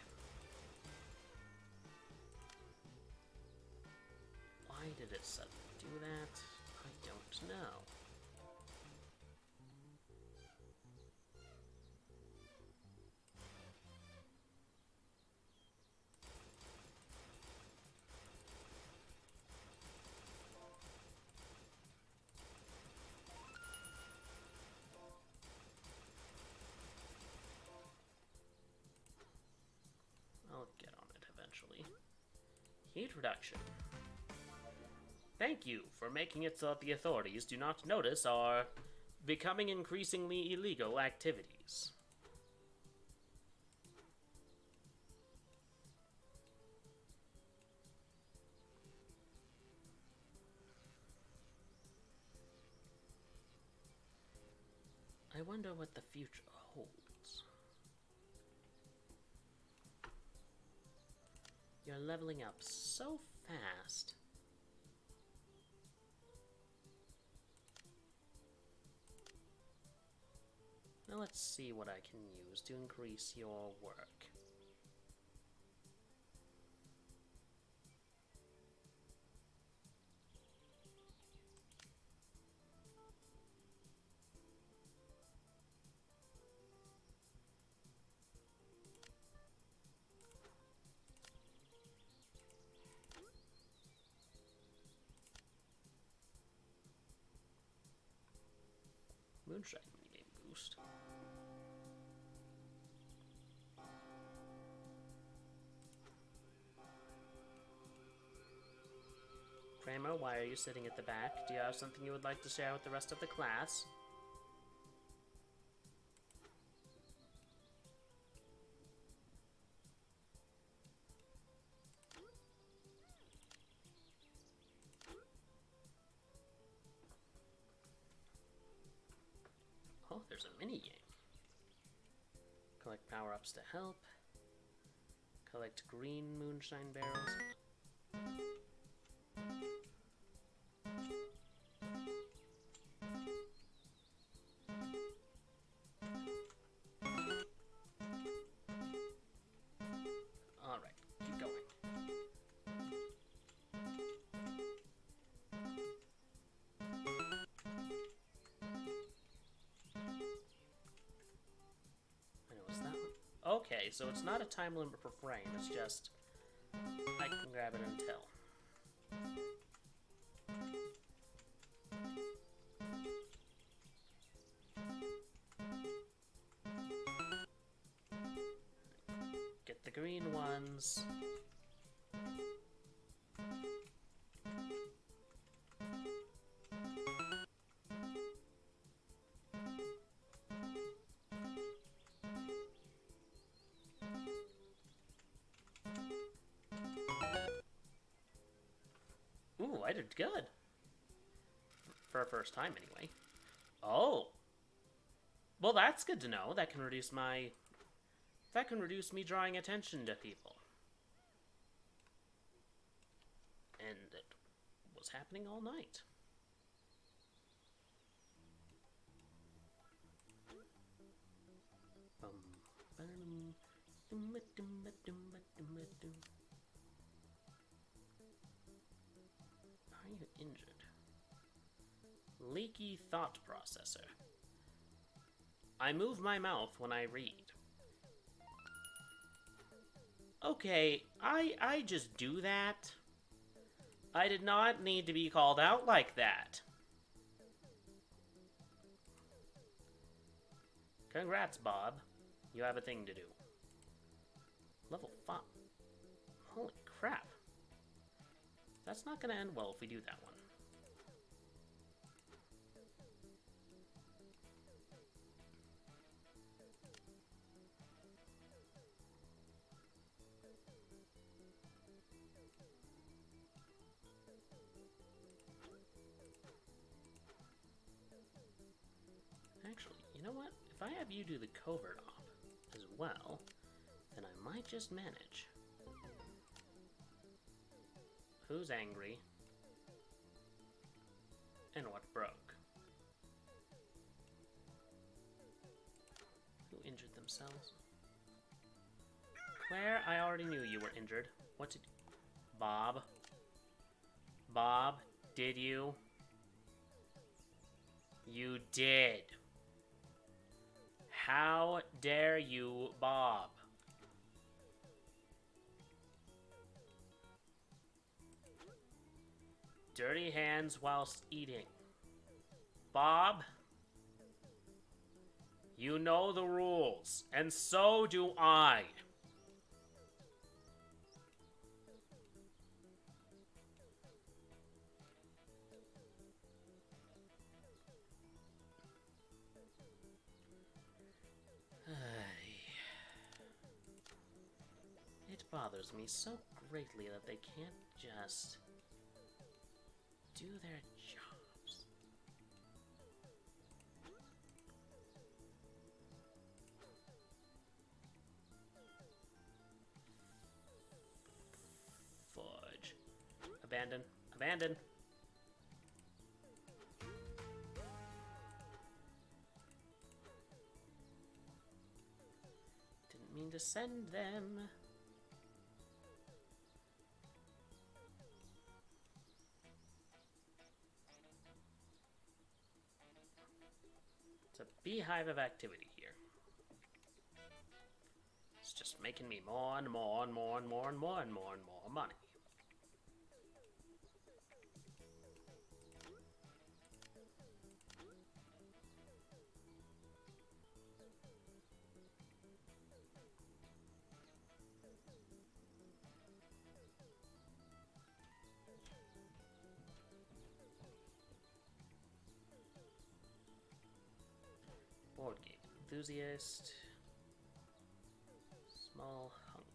Why did it suddenly do that? I don't know. Introduction. Thank you for making it so that the authorities do not notice our becoming increasingly illegal activities. I wonder what the future holds. You're leveling up so fast. Now let's see what I can use to increase your work. Moonshine minigame boost. Kramer, why are you sitting at the back? Do you have something you would like to share with the rest of the class? Oh, there's a minigame. Collect power-ups to help. Collect green moonshine barrels. Alright, keep going. Okay, so it's not a time limit per frame, it's just I can grab it until. Get the green ones. Ooh, I did good. For a first time, anyway. Oh. Well, that's good to know. That can reduce my... That can reduce me drawing attention to people. And it was happening all night. Are you injured? Leaky thought processor. I move my mouth when I read. Okay, I just do that. I did not need to be called out like that. Congrats, Bob. You have a thing to do. Level 5. Holy crap. That's not gonna end well if we do that one. Actually, you know what? If I have you do the covert op as well, then I might just manage. Who's angry? And what broke? Who injured themselves? Claire, I already knew you were injured. What did... Bob? Bob, did you? You did. How dare you, Bob? Dirty hands whilst eating. Bob, you know the rules, and so do I. bothers me so greatly that they can't just do their jobs. Fudge. Abandon. Abandon! Didn't mean to send them. It's a beehive of activity here. It's just making me more and more and more and more and more and more and more money. Board game enthusiast. Small hunger.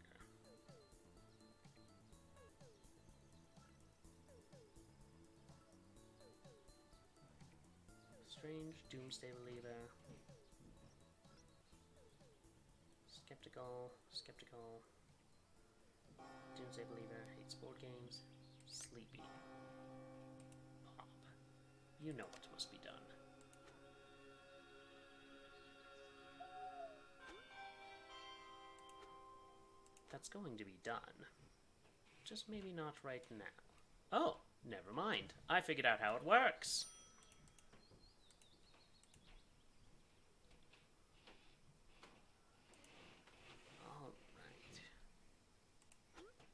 Strange doomsday believer. Skeptical. Doomsday believer. Hates board games. Sleepy. Pop. You know what must be done. That's going to be done. Just maybe not right now. Oh, never mind. I figured out how it works. Alright.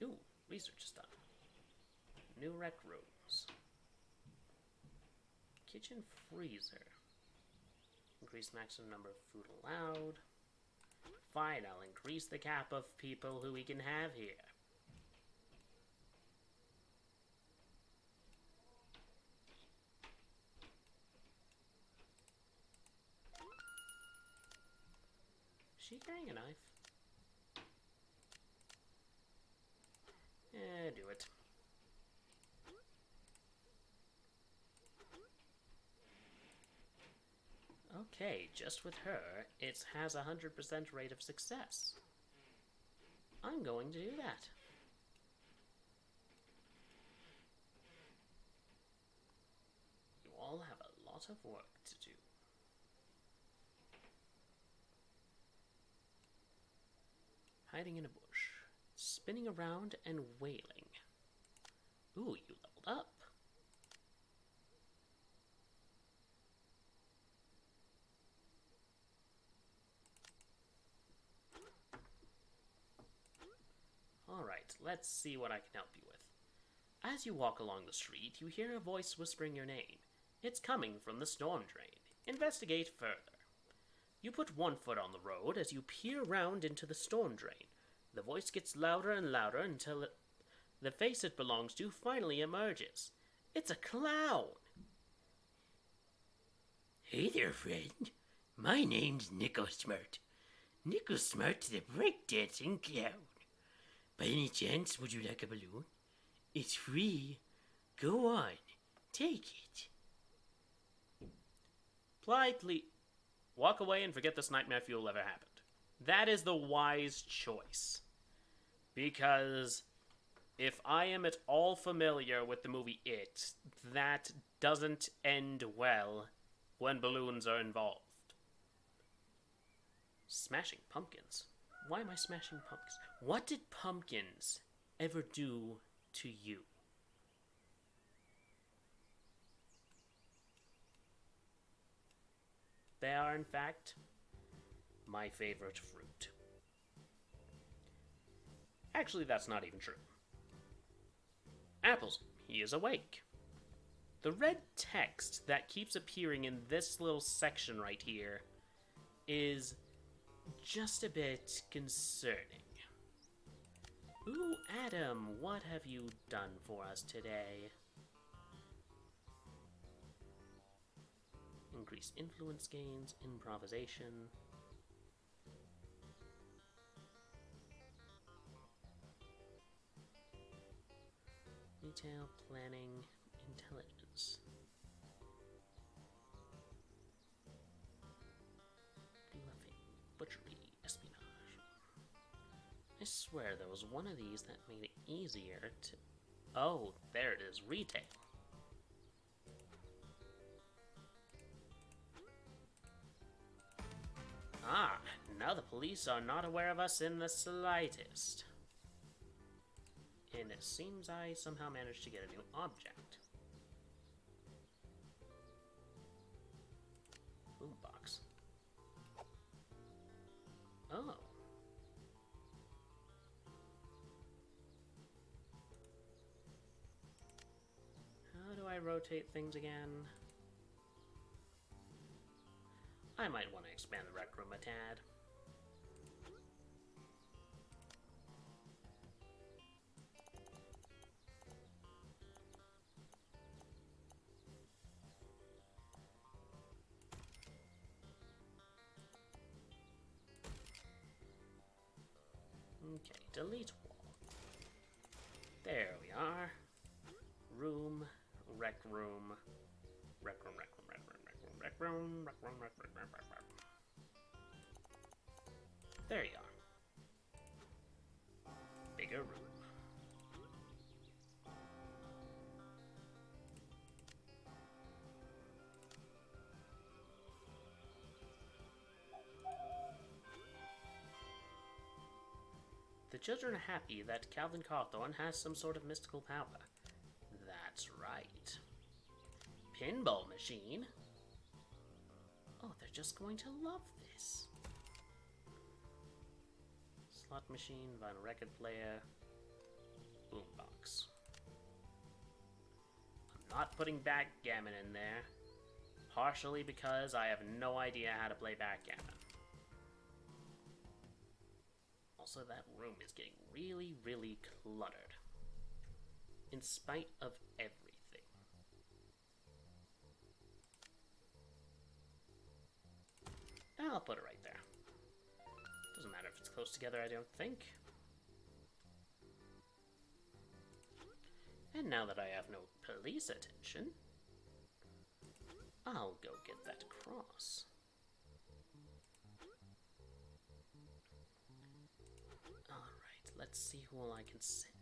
Ooh, research is done. New rec rooms. Kitchen freezer. Increase maximum number of food allowed. Fine, I'll increase the cap of people who we can have here. Is she carrying a knife? Do it. Okay, just with her, it has a 100% rate of success. I'm going to do that. You all have a lot of work to do. Hiding in a bush. Spinning around and wailing. Ooh, you leveled up. Alright, let's see what I can help you with. As you walk along the street, you hear a voice whispering your name. It's coming from the storm drain. Investigate further. You put one foot on the road as you peer round into the storm drain. The voice gets louder and louder until the face it belongs to finally emerges. It's a clown! Hey there, friend. My name's Nico Smart. Nico Smart, the breakdancing clown. By any chance, would you like a balloon? It's free. Go on. Take it. Politely walk away and forget this nightmare fuel ever happened. That is the wise choice. Because if I am at all familiar with the movie It, that doesn't end well when balloons are involved. Smashing pumpkins. Why am I smashing pumpkins? What did pumpkins ever do to you? They are, in fact, my favorite fruit. Actually, that's not even true. Apples, he is awake. The red text that keeps appearing in this little section right here is just a bit concerning. Ooh, Adam, what have you done for us today? Increase influence gains, improvisation. planning, intelligence. Bluffing, butchery, espionage. I swear there was one of these that made it easier to... Oh, there it is, retail. Ah, now the police are not aware of us in the slightest. And it seems I somehow managed to get a new object. Boombox. Oh. How do I rotate things again? I might want to expand the rec room a tad. Okay, delete wall. There we are. Room, rec room, rec room, rec room, rec room, rec room, rec room, rec room, rec room, rec room. There you are. Bigger room. The children are happy that Calvin Cawthorn has some sort of mystical power. That's right. Pinball machine? Oh, they're just going to love this. Slot machine, vinyl record player, boombox. I'm not putting backgammon in there, partially because I have no idea how to play backgammon. Also, that room is getting really, really cluttered. In spite of everything. I'll put it right there. Doesn't matter if it's close together, I don't think. And now that I have no police attention, I'll go get that cross. Alright, let's see who I can send.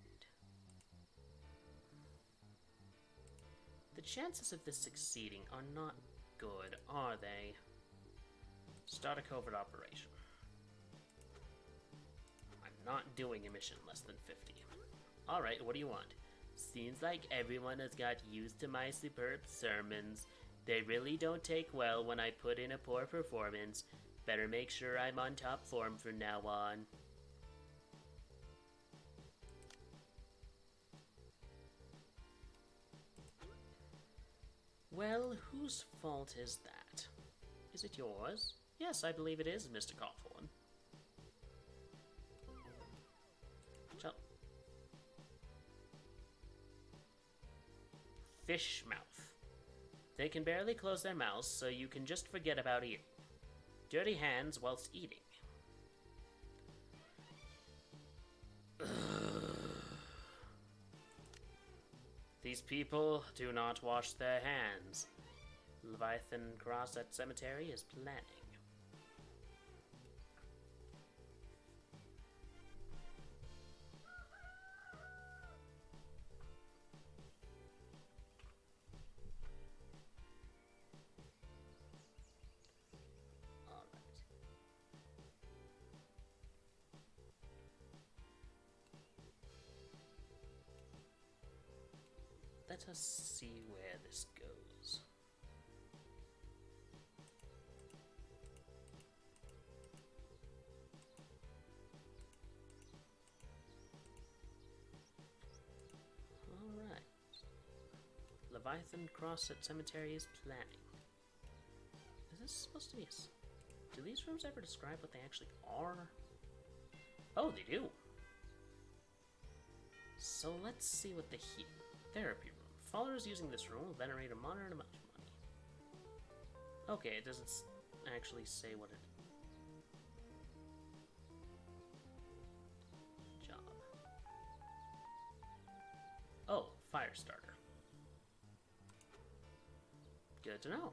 The chances of this succeeding are not good, are they? Start a covert operation. I'm not doing a mission less than 50. Alright, what do you want? Seems like everyone has got used to my superb sermons. They really don't take well when I put in a poor performance. Better make sure I'm on top form from now on. Well, whose fault is that? Is it yours? Yes, I believe it is, Mr. Cawthorn. Fish mouth. They can barely close their mouths, so you can just forget about eating. Dirty hands whilst eating. These people do not wash their hands. Leviathan Cross at Cemetery is planning. Let us see where this goes. Alright. Leviathan Cross at Cemetery is planning. Is this supposed to be a... Do these rooms ever describe what they actually are? Oh, they do! So let's see what the therapy room. Followers using this room will venerate a moderate amount of money. Okay, it doesn't actually say what it... Job. Oh, fire starter. Good to know.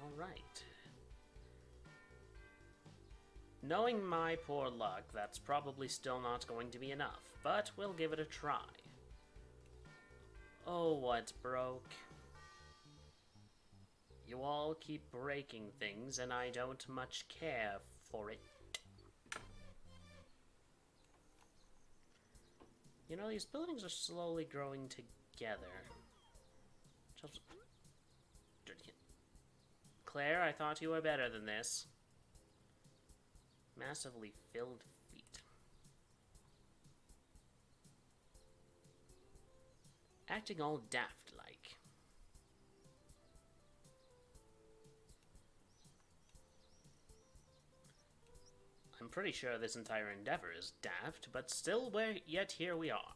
All right. Knowing my poor luck, that's probably still not going to be enough, but we'll give it a try. Oh, what's broke? You all keep breaking things, and I don't much care for it. You know, these buildings are slowly growing together. Just... Claire, I thought you were better than this. Massively filled feet. Acting all daft-like. I'm pretty sure this entire endeavor is daft, but still, yet here we are.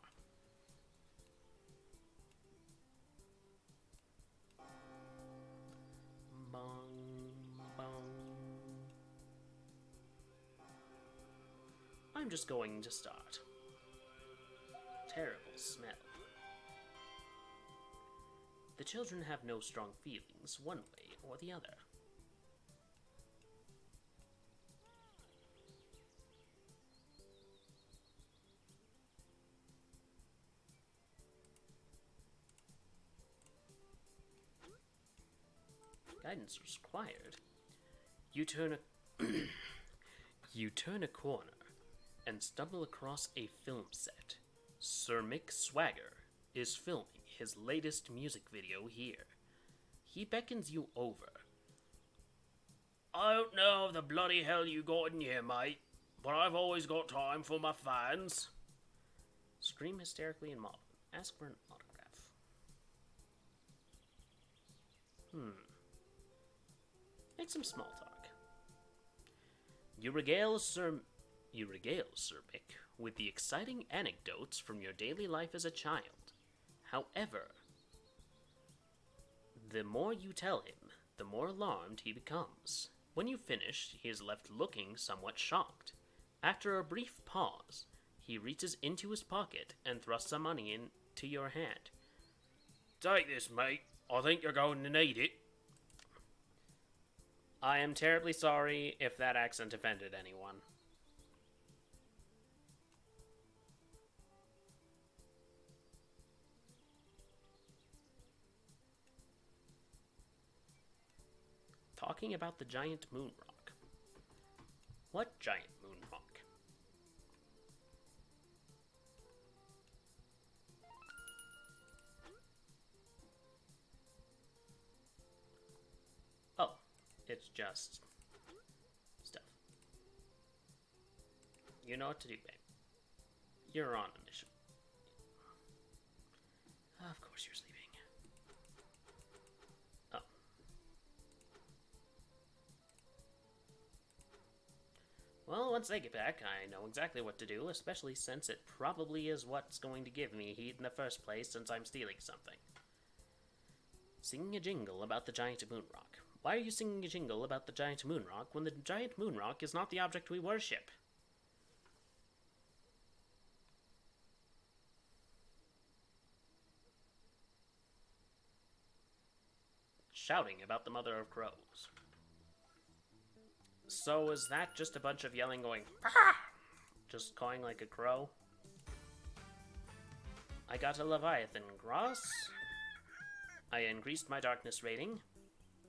I'm just going to start. Terrible smell. The children have no strong feelings, one way or the other. Guidance required. You turn a corner and stumble across a film set. Sir Mick Swagger is filming his latest music video here. He beckons you over. I don't know the bloody hell you got in here, mate, but I've always got time for my fans. Scream hysterically and mob. Ask for an autograph. Make some small talk. You regale Sir Mick with the exciting anecdotes from your daily life as a child. However, the more you tell him, the more alarmed he becomes. When you finish, he is left looking somewhat shocked. After a brief pause, he reaches into his pocket and thrusts some money into your hand. Take this, mate. I think you're going to need it. I am terribly sorry if that accent offended anyone. Talking about the giant moon rock. What giant moon rock? Oh, it's just stuff. You know what to do, babe. You're on a mission. Of course you're sleeping. Oh. Well, once they get back, I know exactly what to do, especially since it probably is what's going to give me heat in the first place since I'm stealing something. Singing a jingle about the giant moon rock. Why are you singing a jingle about the giant moon rock when the giant moon rock is not the object we worship? Shouting about the mother of crows. So is that just a bunch of yelling going, ah! Just cawing like a crow? I got a Leviathan Gross. I increased my darkness rating.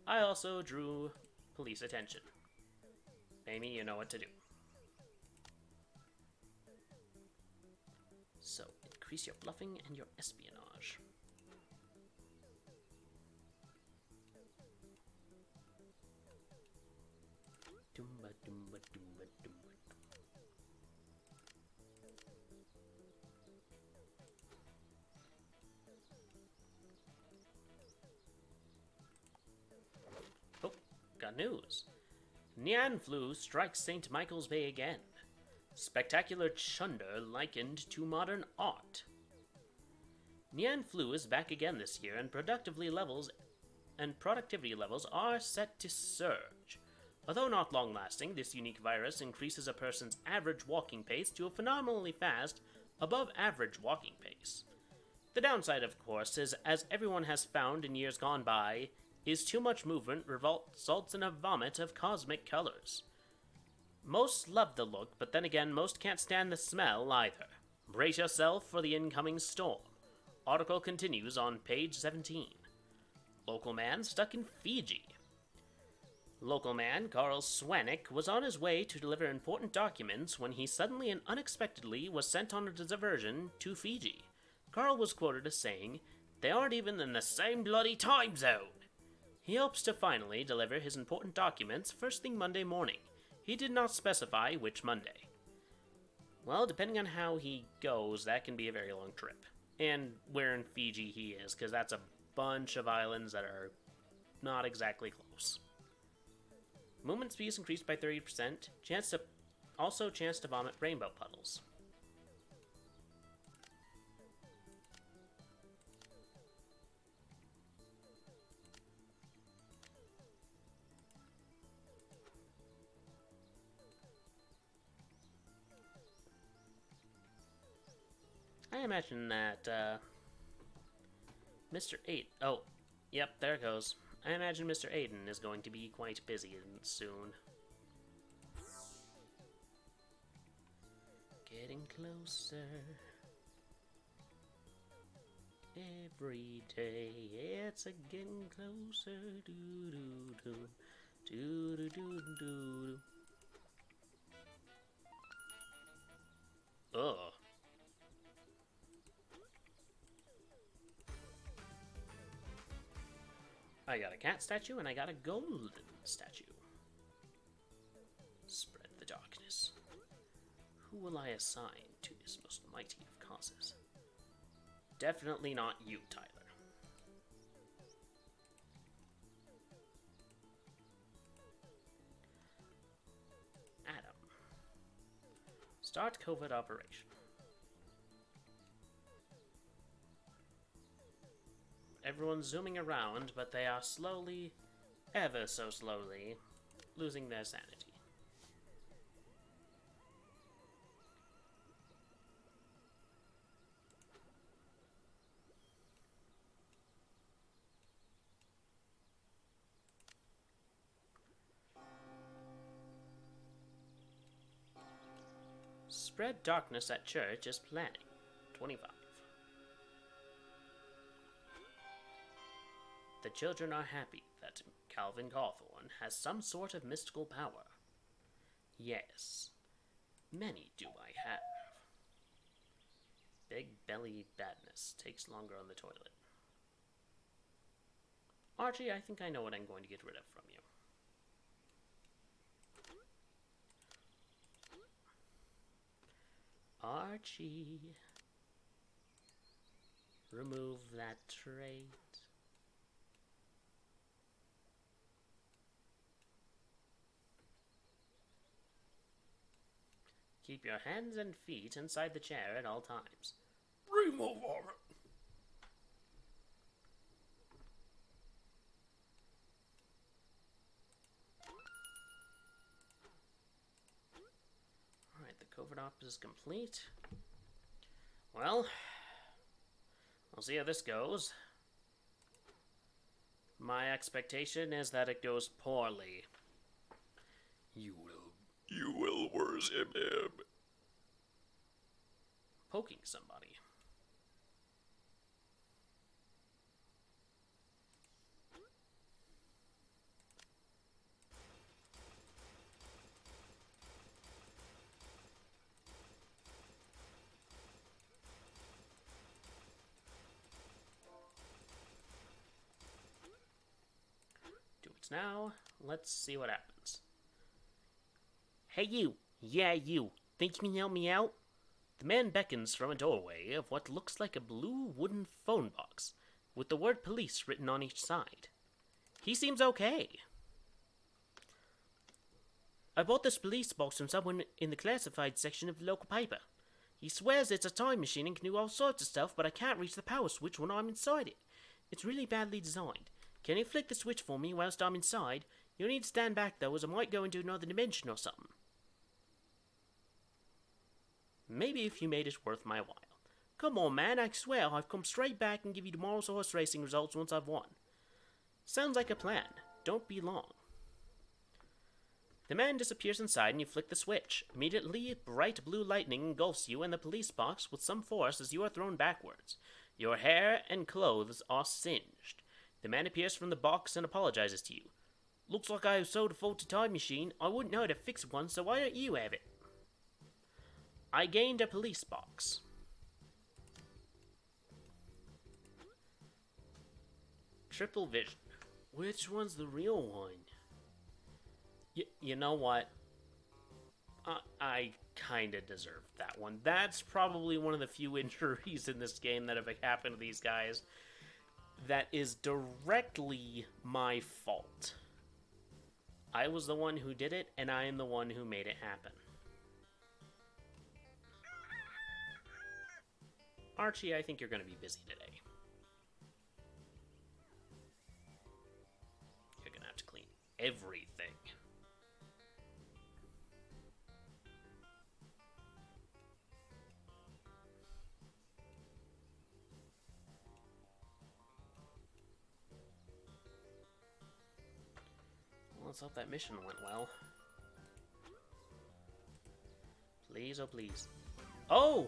I also drew police attention. Amy, you know what to do. So, increase your bluffing and your espionage. Dumba, dumba, dumba, dumba. Oh, got news. Nian flu strikes St. Michael's Bay again. Spectacular chunder likened to modern art. Nian flu is back again this year, and productivity levels are set to surge. Although not long-lasting, this unique virus increases a person's average walking pace to a phenomenally fast, above-average walking pace. The downside, of course, is, as everyone has found in years gone by, is too much movement results in a vomit of cosmic colors. Most love the look, but then again, most can't stand the smell either. Brace yourself for the incoming storm. Article continues on page 17. Local man stuck in Fiji. Local man Carl Swanik was on his way to deliver important documents when he suddenly and unexpectedly was sent on a diversion to Fiji. Carl was quoted as saying, "They aren't even in the same bloody time zone." He hopes to finally deliver his important documents first thing Monday morning. He did not specify which Monday. Well, depending on how he goes, that can be a very long trip. And where in Fiji he is, because that's a bunch of islands that are not exactly close. Movement speed is increased by 30%. Chance to vomit rainbow puddles. I imagine that, Mr. 8... Oh, yep, there it goes. I imagine Mr. Aiden is going to be quite busy soon. Getting closer. Every day, it's a getting closer. Do-do-do. Do-do-do-do-do. Ugh. I got a cat statue and I got a golden statue. Spread the darkness. Who will I assign to this most mighty of causes? Definitely not you, Tyler. Adam. Start COVID operation. Everyone's zooming around, but they are slowly, ever so slowly, losing their sanity. Spread darkness at church is planning. 25. The children are happy that Calvin Cawthorn has some sort of mystical power. Yes, many do I have. Big belly badness takes longer on the toilet. Archie, I think I know what I'm going to get rid of from you. Archie. Remove that trait. Keep your hands and feet inside the chair at all times. Remove vomit. Alright, the COVID op is complete. Well, we'll see how this goes. My expectation is that it goes poorly. You will worship him. Poking somebody. Do it now. Let's see what happens. Hey you! Yeah you! Think you can help me out? The man beckons from a doorway of what looks like a blue wooden phone box, with the word police written on each side. He seems okay. I bought this police box from someone in the classified section of the local paper. He swears it's a time machine and can do all sorts of stuff, but I can't reach the power switch when I'm inside it. It's really badly designed. Can you flick the switch for me whilst I'm inside? You'll need to stand back, though, as I might go into another dimension or something. Maybe if you made it worth my while. Come on, man, I swear I've come straight back and give you tomorrow's horse racing results once I've won. Sounds like a plan. Don't be long. The man disappears inside and you flick the switch. Immediately, bright blue lightning engulfs you in the police box with some force as you are thrown backwards. Your hair and clothes are singed. The man appears from the box and apologizes to you. Looks like I have sold a faulty time machine. I wouldn't know how to fix one, so why don't you have it? I gained a police box. Triple vision. Which one's the real one? You know what? I kinda deserved that one. That's probably one of the few injuries in this game that have happened to these guys that is directly my fault. I was the one who did it, and I am the one who made it happen. Archie, I think you're going to be busy today. You're going to have to clean everything. Well, let's hope that mission went well. Please, oh please. Oh!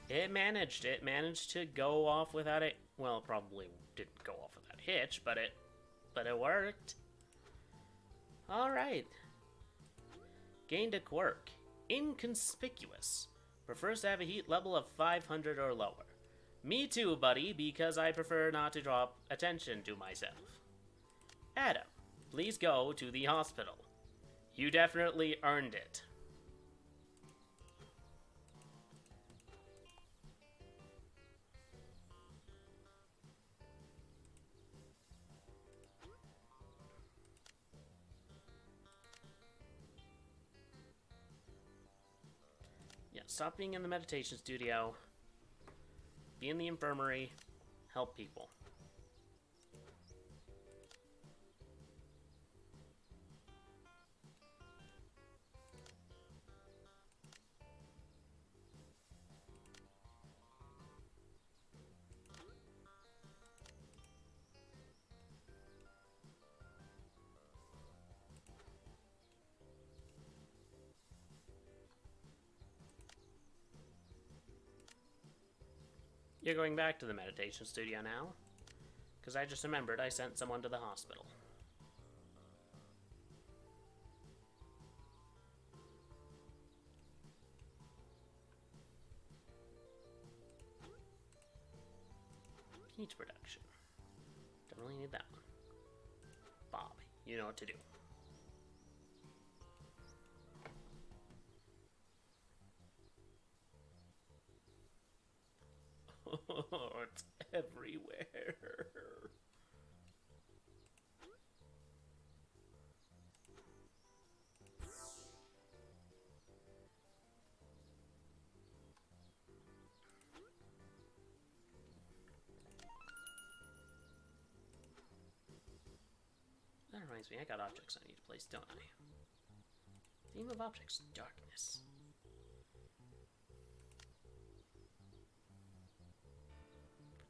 It managed to go off without it. Well, it probably didn't go off without a hitch, but it worked. Alright. Gained a quirk. Inconspicuous. Prefers to have a heat level of 500 or lower. Me too, buddy, because I prefer not to draw attention to myself. Adam, please go to the hospital. You definitely earned it. Stop being in the meditation studio. Be in the infirmary. Help people. You're going back to the meditation studio now? Because I just remembered I sent someone to the hospital. Heat production. Don't really need that one. Bob, you know what to do. Oh, it's everywhere. That reminds me, I got objects I need to place, don't I? Theme of objects, darkness.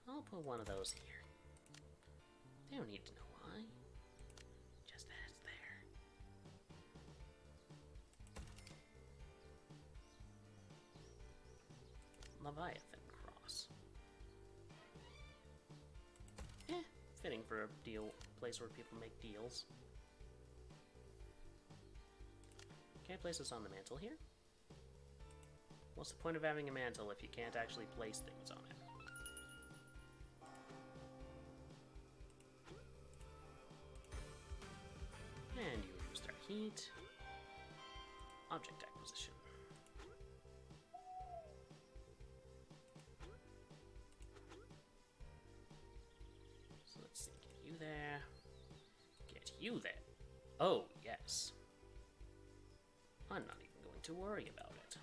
I'll put one of those here. They don't need to know why. Just that it's there. Leviathan cross. Fitting for a place where people make deals. Can I place this on the mantle here? What's the point of having a mantle if you can't actually place things on it? And you reduce their heat. Object acquisition. So let's see, get you there. Get you there. Oh, yes. I'm not even going to worry about it.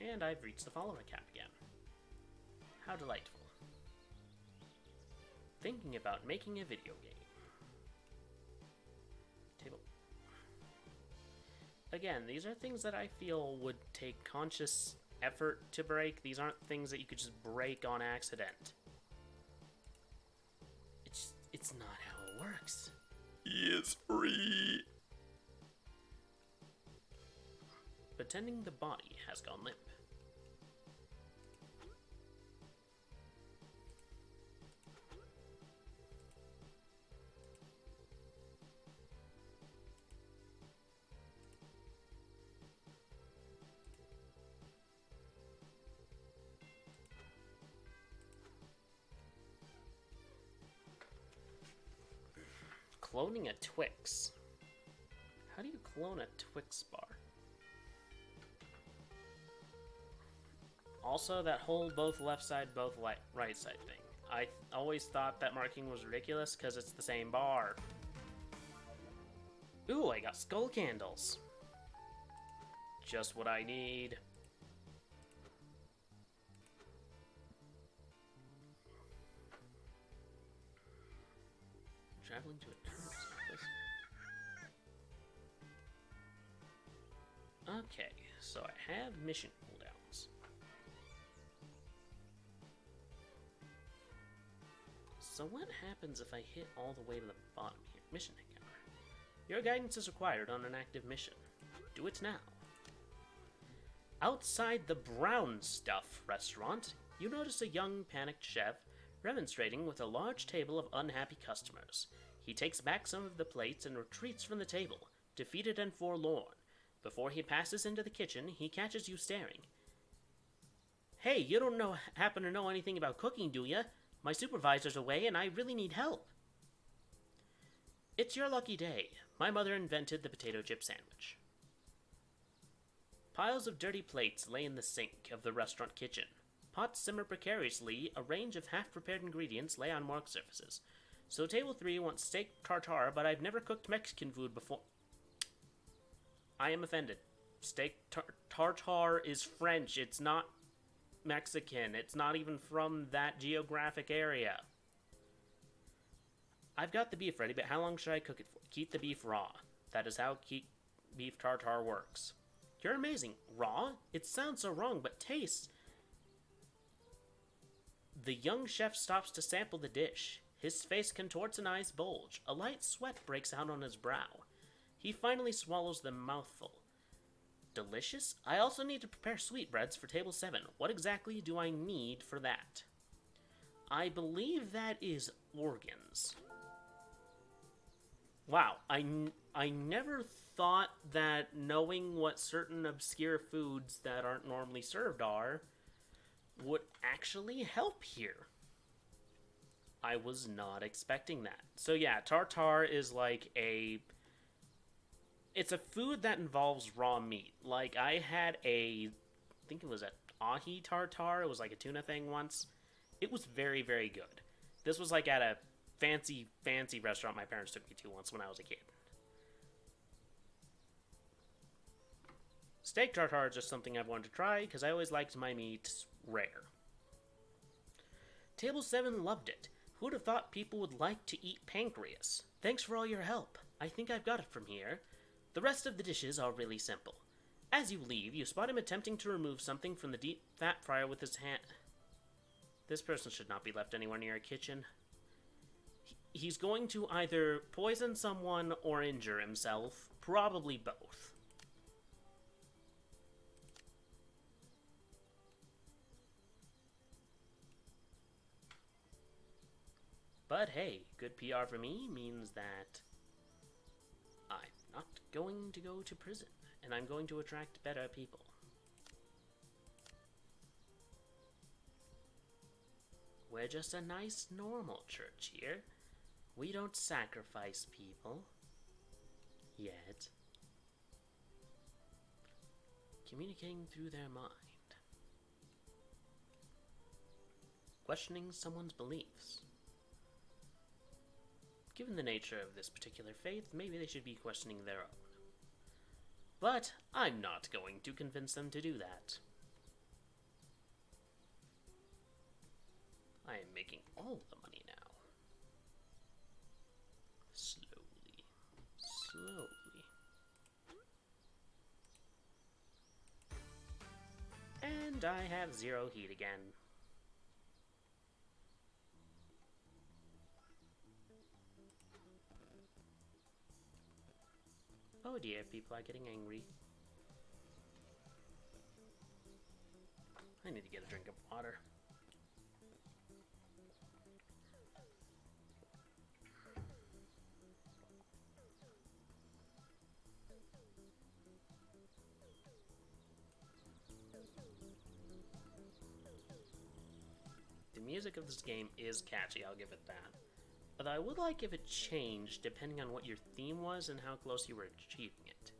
And I've reached the follower cap again. How delightful. Thinking about making a video game. Table. Again, these are things that I feel would take conscious effort to break. These aren't things that you could just break on accident. It's not how it works. It's free. Pretending the body has gone limp. Cloning a Twix. How do you clone a Twix bar? Also, that whole both left side, both right side thing. I always thought that marking was ridiculous because it's the same bar. Ooh, I got skull candles. Just what I need. Traveling to a terminal's office. Okay, so I have mission cooldowns. So what happens if I hit all the way to the bottom here? Mission encounter. Your guidance is required on an active mission. Do it now. Outside the Brown Stuff restaurant, you notice a young, panicked chef remonstrating with a large table of unhappy customers. He takes back some of the plates and retreats from the table, defeated and forlorn. Before he passes into the kitchen, he catches you staring. Hey, you don't happen to know anything about cooking, do ya? My supervisor's away and I really need help. It's your lucky day. My mother invented the potato chip sandwich. Piles of dirty plates lay in the sink of the restaurant kitchen. Pots simmer precariously, a range of half-prepared ingredients lay on marked surfaces. So table 3 wants steak tartare, but I've never cooked Mexican food before. I am offended. Steak tartare is French, it's not Mexican. It's not even from that geographic area. I've got the beef ready, but how long should I cook it for? Keep the beef raw. That is how beef tartare works. You're amazing. Raw? It sounds so wrong, but tastes... The young chef stops to sample the dish. His face contorts and eyes bulge. A light sweat breaks out on his brow. He finally swallows the mouthful. Delicious? I also need to prepare sweetbreads for table 7. What exactly do I need for that? I believe that is organs. Wow, I never thought that knowing what certain obscure foods that aren't normally served are would actually help here. I was not expecting that. So yeah, tartare is like it's a food that involves raw meat. Like, I had I think it was an ahi tartare. It was like a tuna thing once. It was very, very good. This was like at a fancy restaurant my parents took me to once when I was a kid. Steak tartare is just something I've wanted to try because I always liked my meats rare. Table 7 loved it. Who'd have thought people would like to eat pancreas? Thanks for all your help. I think I've got it from here. The rest of the dishes are really simple. As you leave, you spot him attempting to remove something from the deep fat fryer with his hand. This person should not be left anywhere near a kitchen. He's going to either poison someone or injure himself. Probably both. But hey, good PR for me means that I'm not going to go to prison, and I'm going to attract better people. We're just a nice, normal church here. We don't sacrifice people. Yet. Communicating through their mind. Questioning someone's beliefs. Given the nature of this particular faith, maybe they should be questioning their own. But I'm not going to convince them to do that. I am making all the money now. Slowly. Slowly. And I have 0 heat again. Oh dear, people are getting angry. I need to get a drink of water. The music of this game is catchy, I'll give it that. Although I would like if it changed depending on what your theme was and how close you were achieving it.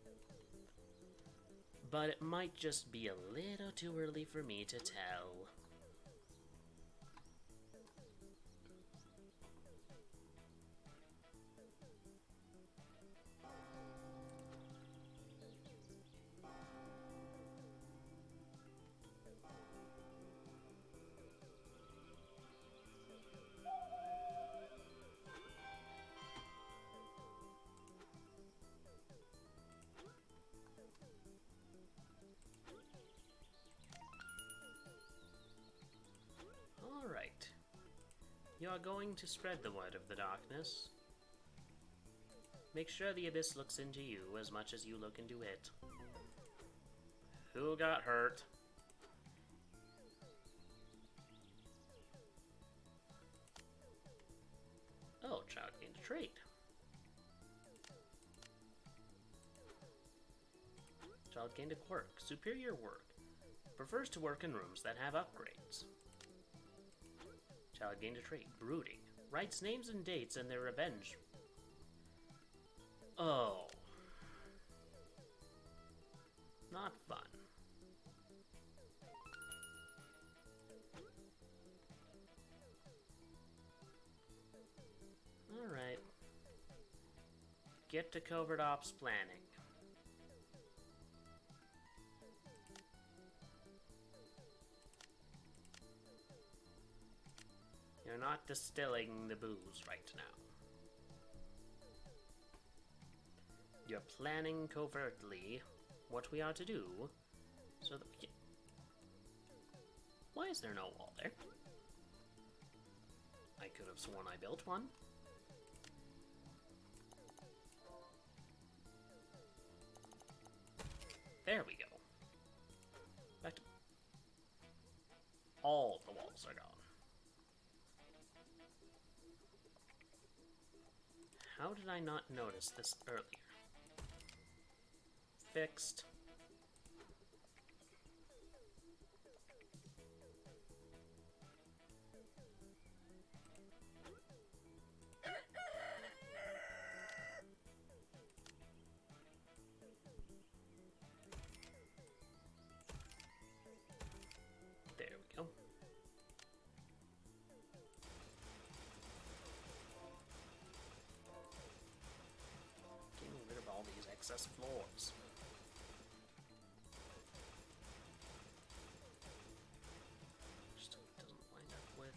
But it might just be a little too early for me to tell. Alright. You are going to spread the word of the darkness. Make sure the abyss looks into you as much as you look into it. Who got hurt? Oh, child gained a trait. Child gained a quirk. Superior work. Prefers to work in rooms that have upgrades. Child gained a trait. Brooding. Writes names and dates and their revenge. Oh. Not fun. Alright. Get to covert ops planning. You're not distilling the booze right now. You're planning covertly what we are to do so that we can... Why is there no wall there? I could have sworn I built one. There we go. Back to... All the walls are gone. How did I not notice this earlier? Fixed. There we go. Getting rid of all these excess floors. Just so it doesn't wind up with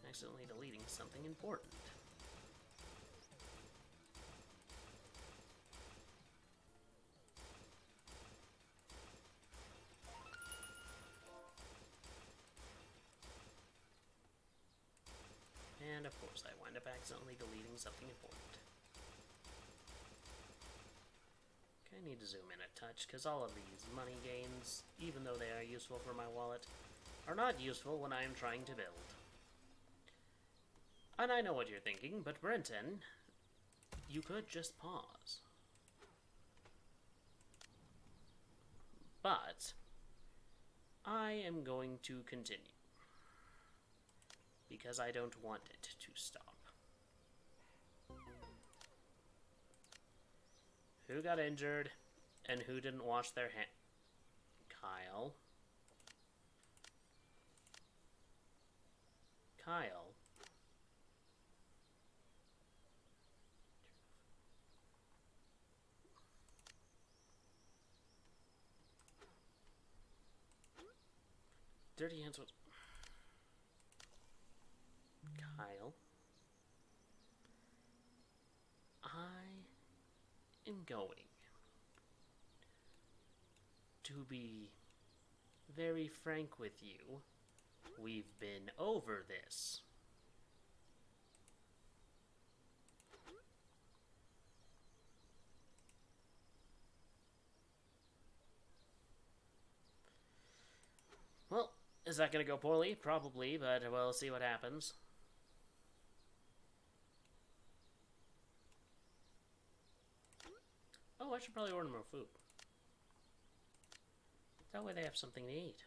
accidentally deleting something important. And of course I wind up accidentally deleting something important. Okay, I need to zoom in a touch, because all of these money gains, even though they are useful for my wallet, are not useful when I am trying to build. And I know what you're thinking, but Brenton, you could just pause. But I am going to continue. Because I don't want it to stop. Who got injured and who didn't wash their hands? Kyle. Kyle. Dirty hands was... in going. To be very frank with you, we've been over this. Well, is that going to go poorly? Probably, but we'll see what happens. Oh, I should probably order more food. That way they have something to eat.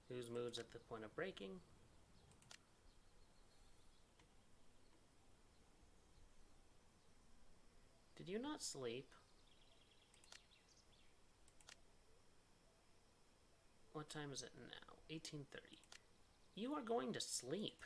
Whose mood's at the point of breaking? Did you not sleep? What time is it now? 18:30. You are going to sleep.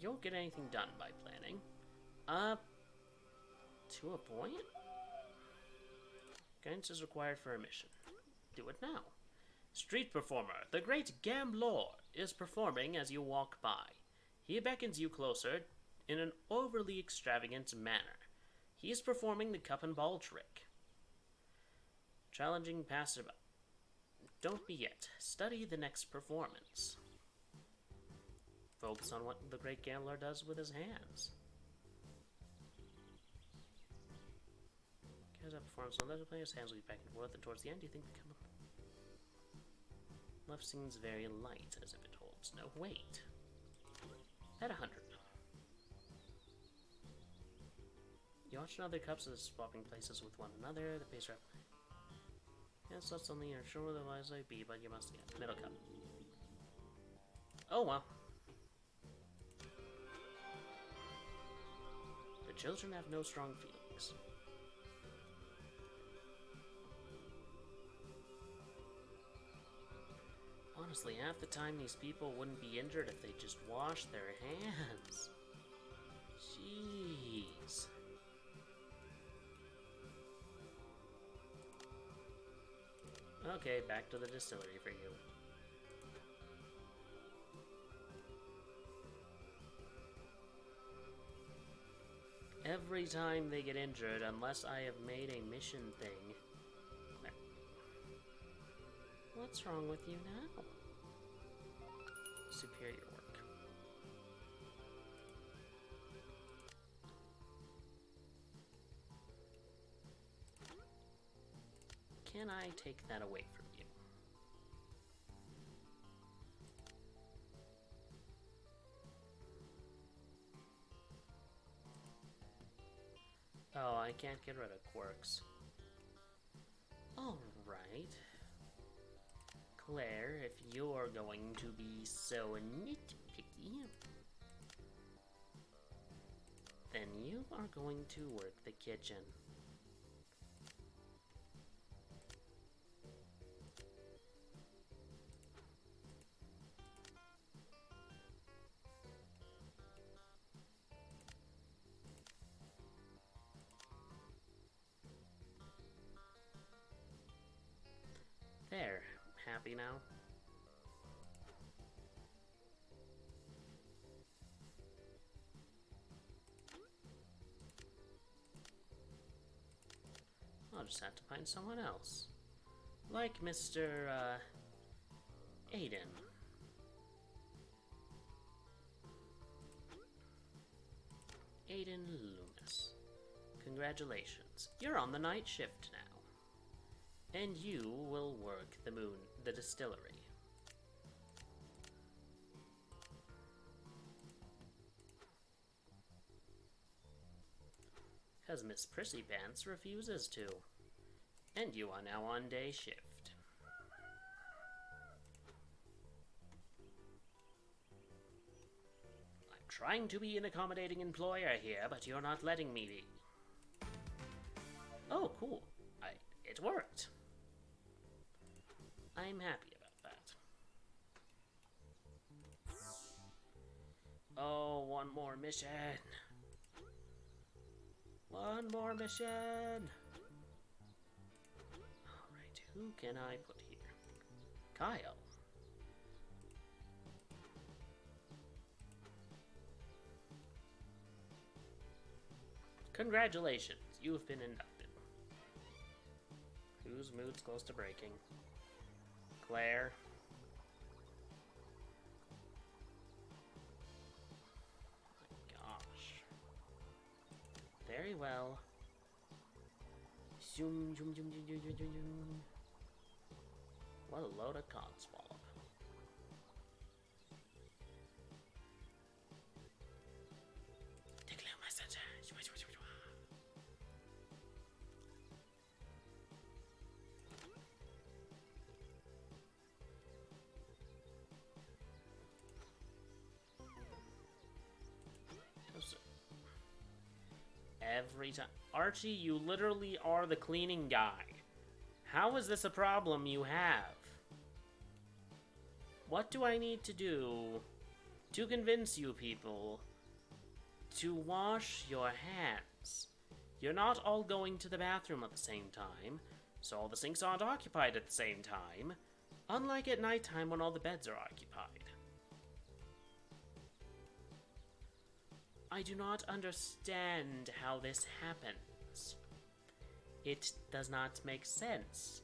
You won't get anything done by planning. To a point? Guidance is required for a mission. Do it now. Street performer, the great Gamblor, is performing as you walk by. He beckons you closer in an overly extravagant manner. He is performing the cup and ball trick. Challenging passerby. Don't be yet. Study the next performance. Focus on what the great gambler does with his hands. Carries out performance on the player's hands will be back and forth, and towards the end you think the left seems very light, as if it holds no weight. At 100. You watch another cups as swapping places with one another. The pace rep. Yes, that's something you're sure otherwise I'd be, but you must get middle cup. Oh well. The children have no strong feelings. Honestly, half the time these people wouldn't be injured if they just washed their hands. Jeez. Okay, back to the distillery for you. Every time they get injured, unless I have made a mission thing. What's wrong with you now? Superior work. Can I take that away from you? Oh, I can't get rid of quirks. Alright. Claire, if you're going to be so nitpicky, then you are going to work the kitchen. There, happy now? I'll just have to find someone else. Like Mr. Aiden. Aiden Loomis. Congratulations. You're on the night shift now. And you will work the distillery. Because Miss Prissy Pants refuses to. And you are now on day shift. I'm trying to be an accommodating employer here, but you're not letting me be. Oh, cool. It worked. I'm happy about that. Oh, one more mission. One more mission! Alright, who can I put here? Kyle. Congratulations, you have been inducted. Whose mood's close to breaking? Claire. My gosh. Very well. Zoom, zoom, zoom, zoom, zoom, zoom, zoom. What a load of codswallop. Declare my center. Every time. Archie, you literally are the cleaning guy. How is this a problem you have? What do I need to do to convince you people to wash your hands? You're not all going to the bathroom at the same time, so all the sinks aren't occupied at the same time, unlike at nighttime when all the beds are occupied. I do not understand how this happens. It does not make sense.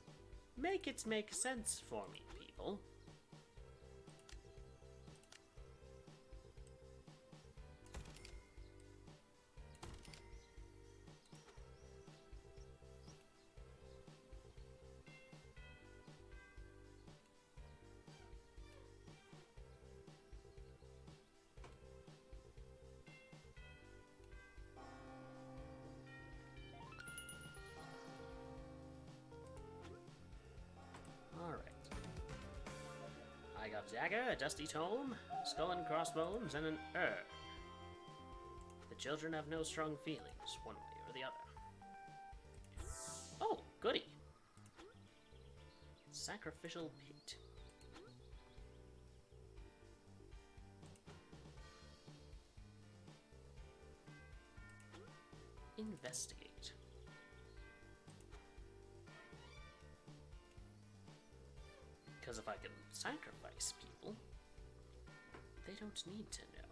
Make it make sense for me, people. I got dagger, a dusty tome, skull and crossbones, and an urn. The children have no strong feelings, one way or the other. Oh, goody. Sacrificial pit. Investigate. Because if I can sacrifice people, they don't need to know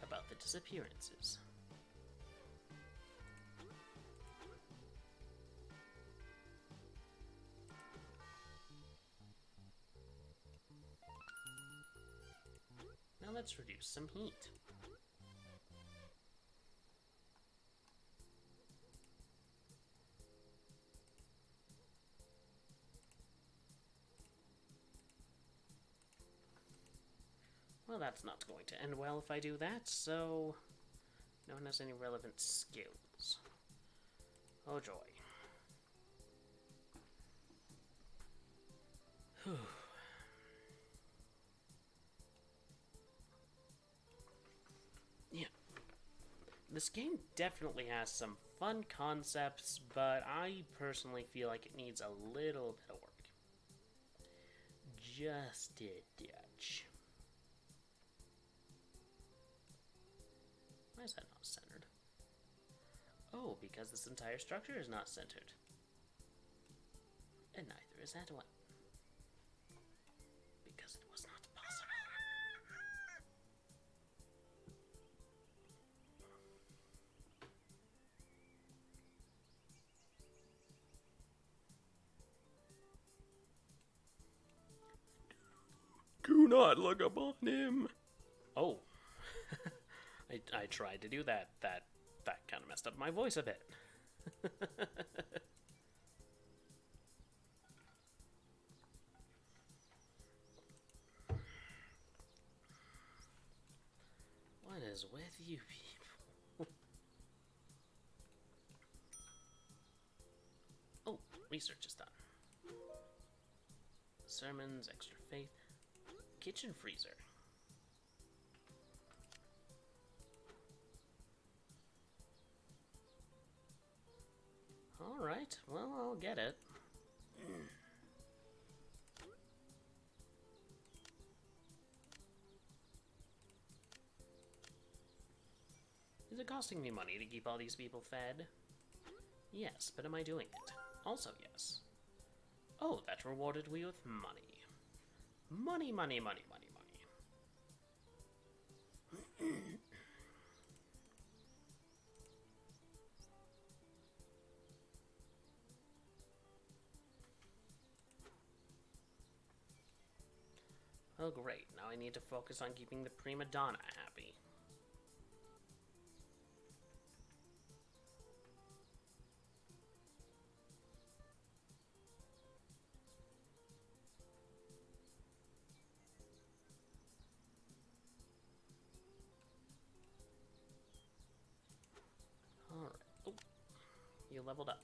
about the disappearances. Now let's reduce some heat. Well, that's not going to end well if I do that, so no one has any relevant skills. Oh joy. Whew. Yeah. This game definitely has some fun concepts, but I personally feel like it needs a little bit of work. Just a touch. Why is that not centered? Oh, because this entire structure is not centered. And neither is that one. Because it was not possible. Do not look upon him. Oh. I tried to do that. That kind of messed up my voice a bit. What is with you people? Oh, research is done. Sermons, extra faith, kitchen freezer. Alright, well, I'll get it. Is it costing me money to keep all these people fed? Yes, but am I doing it? Also yes. Oh, that rewarded me with money. Money, money, money, money, money. Oh great, now I need to focus on keeping the prima donna happy. Alright. Oh, you leveled up.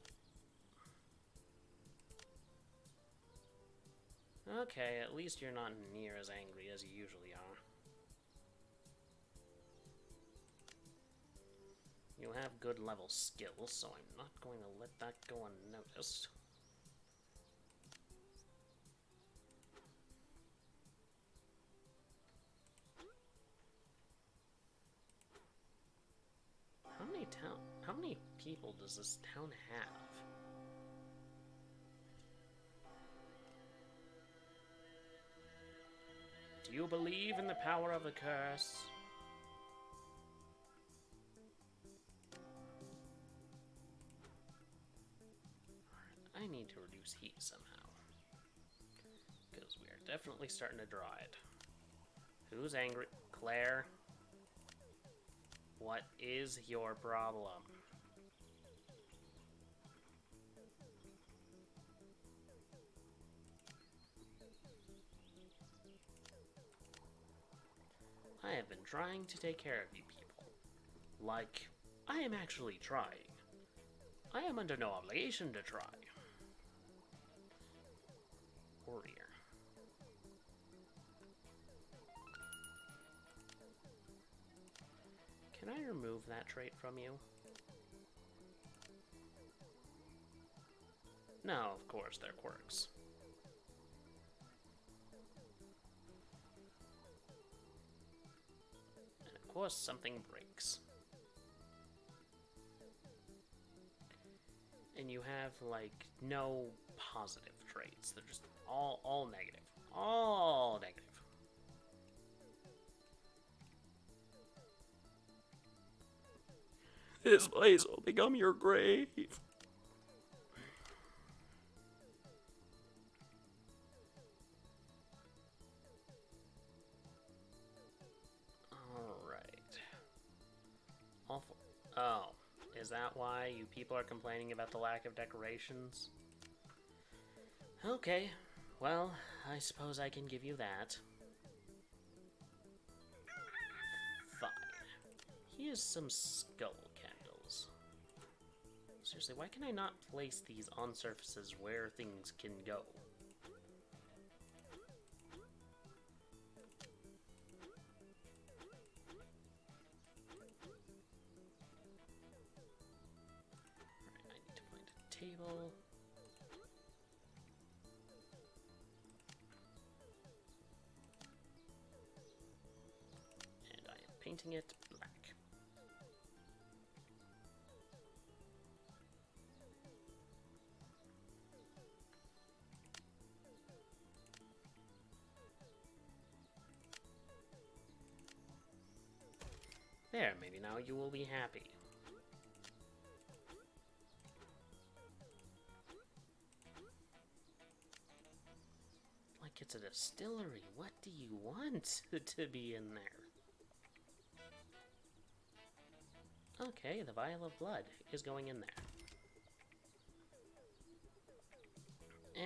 Okay, at least you're not near as angry as you usually are. You have good level skills, so I'm not going to let that go unnoticed. How many people does this town have? Do you believe in the power of the curse? I need to reduce heat somehow. Because we are definitely starting to draw it. Who's angry? Claire? What is your problem? I have been trying to take care of you people. Like, I am actually trying. I am under no obligation to try. Warrior. Can I remove that trait from you? No, of course, they're quirks. And of course, something breaks. And you have, like, no positive traits. They're just all negative. All negative. This place will become your grave. Alright. Awful. Oh. Is that why you people are complaining about the lack of decorations? Okay. Well, I suppose I can give you that. Fine. Here's some skull candles. Seriously, why can I not place these on surfaces where things can go? Alright, I need to find a table. And I am painting it black. There, maybe now you will be happy. Like it's a distillery. What do you want to be in there? Okay, the vial of blood is going in there.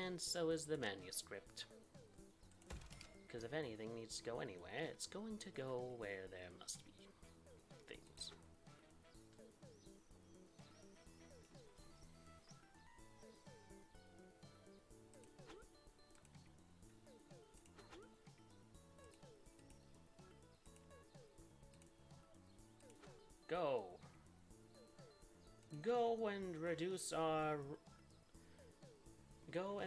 And so is the manuscript. Because if anything needs to go anywhere, it's going to go where there must be things. Go. Go and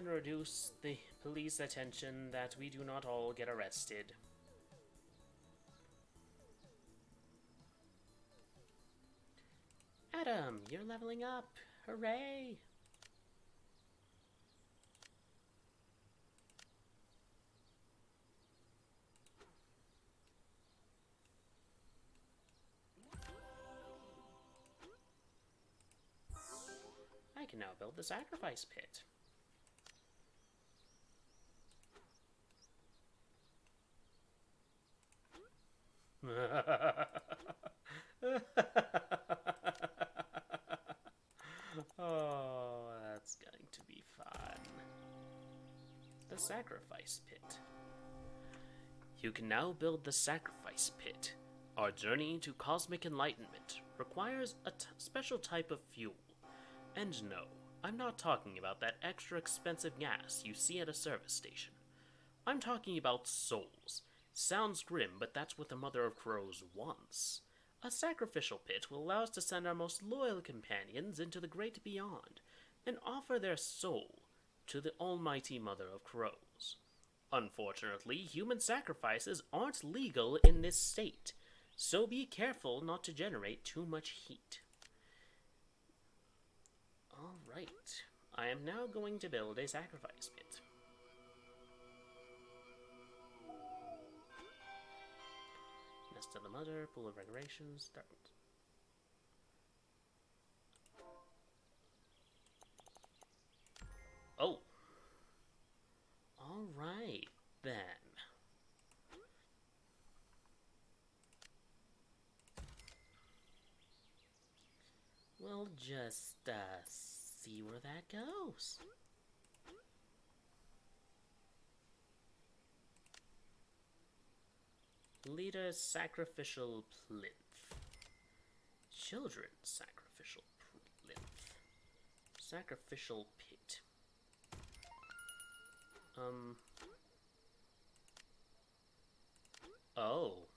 reduce the police attention that we do not all get arrested. Adam, you're leveling up. Hooray! I can now build the sacrifice pit. Oh, that's going to be fun. The sacrifice pit. You can now build the sacrifice pit. Our journey to cosmic enlightenment requires a special type of fuel. And no, I'm not talking about that extra expensive gas you see at a service station. I'm talking about souls. Sounds grim, but that's what the Mother of Crows wants. A sacrificial pit will allow us to send our most loyal companions into the great beyond, and offer their soul to the almighty Mother of Crows. Unfortunately, human sacrifices aren't legal in this state, so be careful not to generate too much heat. Alright, I am now going to build a sacrifice pit. Nest of the Mother, Pool of Regulations, start. Oh! Alright, then. We'll just, see where that goes. Leader's sacrificial plinth. Children's sacrificial plinth. Sacrificial pit. Oh.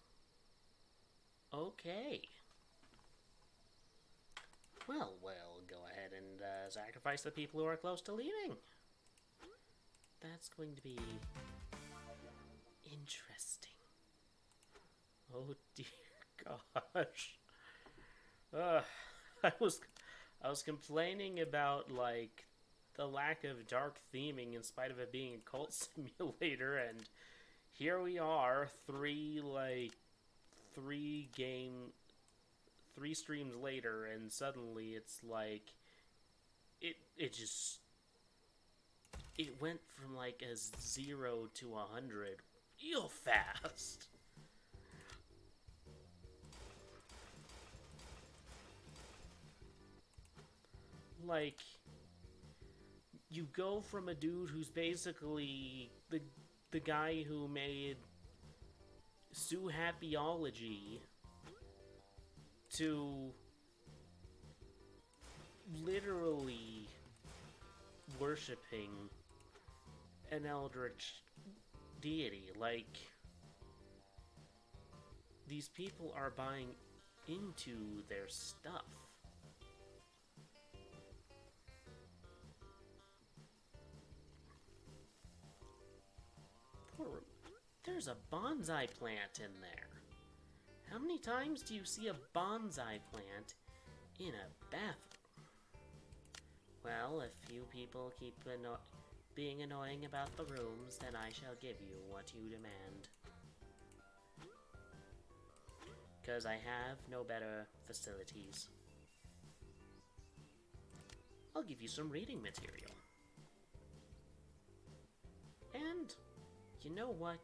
Okay. Well, we'll go ahead and sacrifice the people who are close to leaving. That's going to be interesting. Oh dear gosh. I was complaining about like the lack of dark theming in spite of it being a cult simulator, and here we are, three streams later, and suddenly it's like it went from like a 0 to 100 real fast. Like, you go from a dude who's basically the guy who made Sue Happyology to literally worshipping an Eldritch deity. Like, these people are buying into their stuff. There's a bonsai plant in there. How many times do you see a bonsai plant in a bathroom? Well, if you people keep being annoying about the rooms, then I shall give you what you demand. 'Cause I have no better facilities. I'll give you some reading material. And, you know what?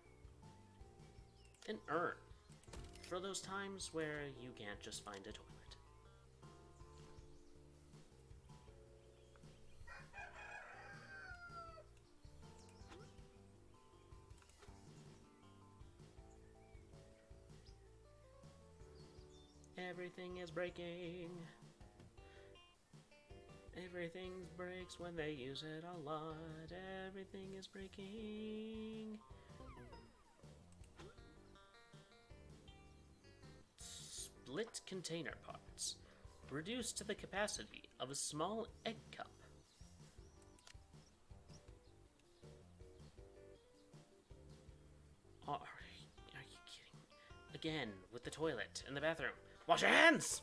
An urn. For those times where you can't just find a toilet. Everything is breaking. Everything breaks when they use it a lot. Everything is breaking. Split container parts. Reduced to the capacity of a small egg cup. Are you kidding? Again, with the toilet and the bathroom. Wash your hands!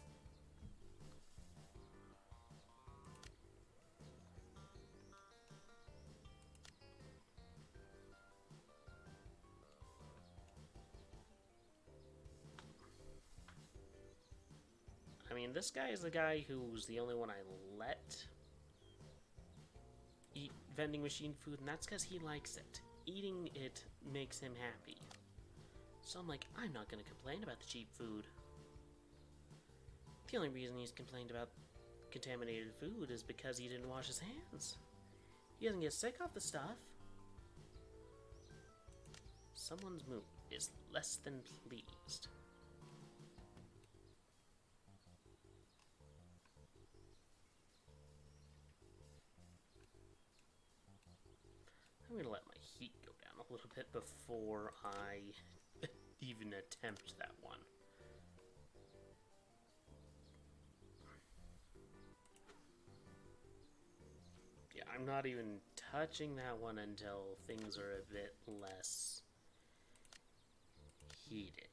this guy is the guy who's the only one I let eat vending machine food, and that's because he likes it. Eating it makes him happy. So I'm like, I'm not gonna complain about the cheap food. The only reason he's complained about contaminated food is because he didn't wash his hands. He doesn't get sick off the stuff. Someone's mood is less than pleased. I'm gonna let my heat go down a little bit before I even attempt that one. Yeah, I'm not even touching that one until things are a bit less heated.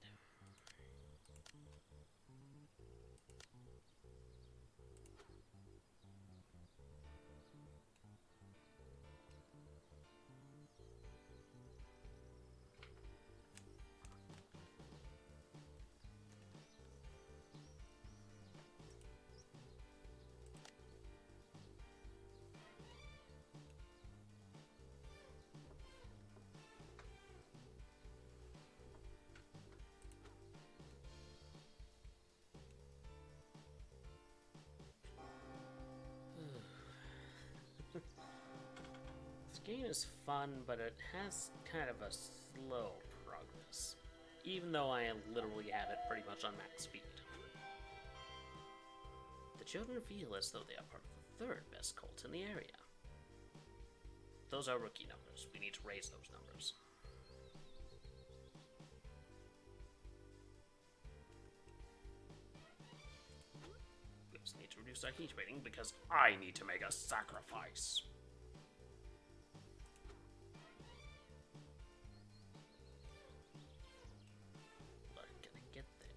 This game is fun, but it has kind of a slow progress, even though I literally have it pretty much on max speed. The children feel as though they are part of the third best cult in the area. Those are rookie numbers. We need to raise those numbers. We also need to reduce our heat rating because I need to make a sacrifice. Not gonna get there.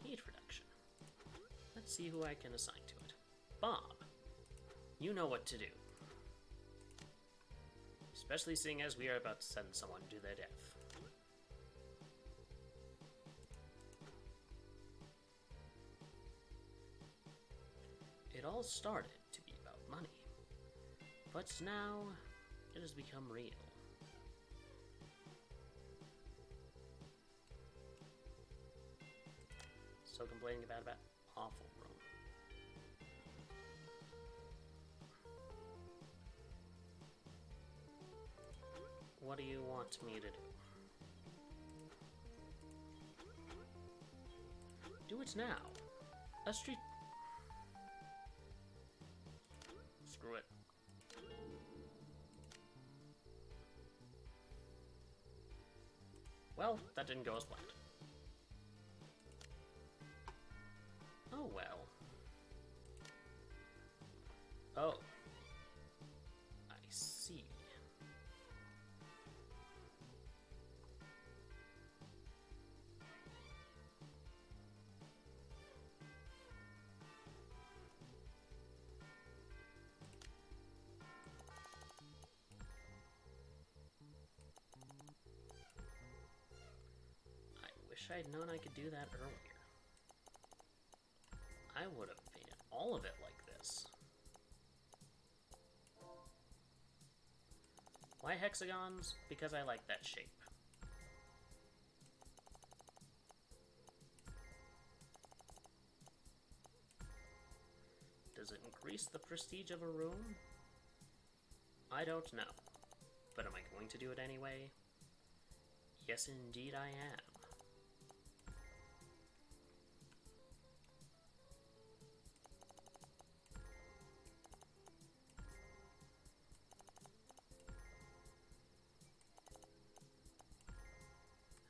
Heat reduction. Let's see who I can assign to it. Bob, you know what to do. Especially seeing as we are about to send someone to their death. It all started to be about money, but now it has become real. Still complaining about that awful room. What do you want me to do? Do it now. A street... Screw it. Well, that didn't go as planned. Oh well. Oh. I see. I wish I'd known I could do that earlier. I would have painted all of it like this. Why hexagons? Because I like that shape. Does it increase the prestige of a room? I don't know. But am I going to do it anyway? Yes, indeed I am.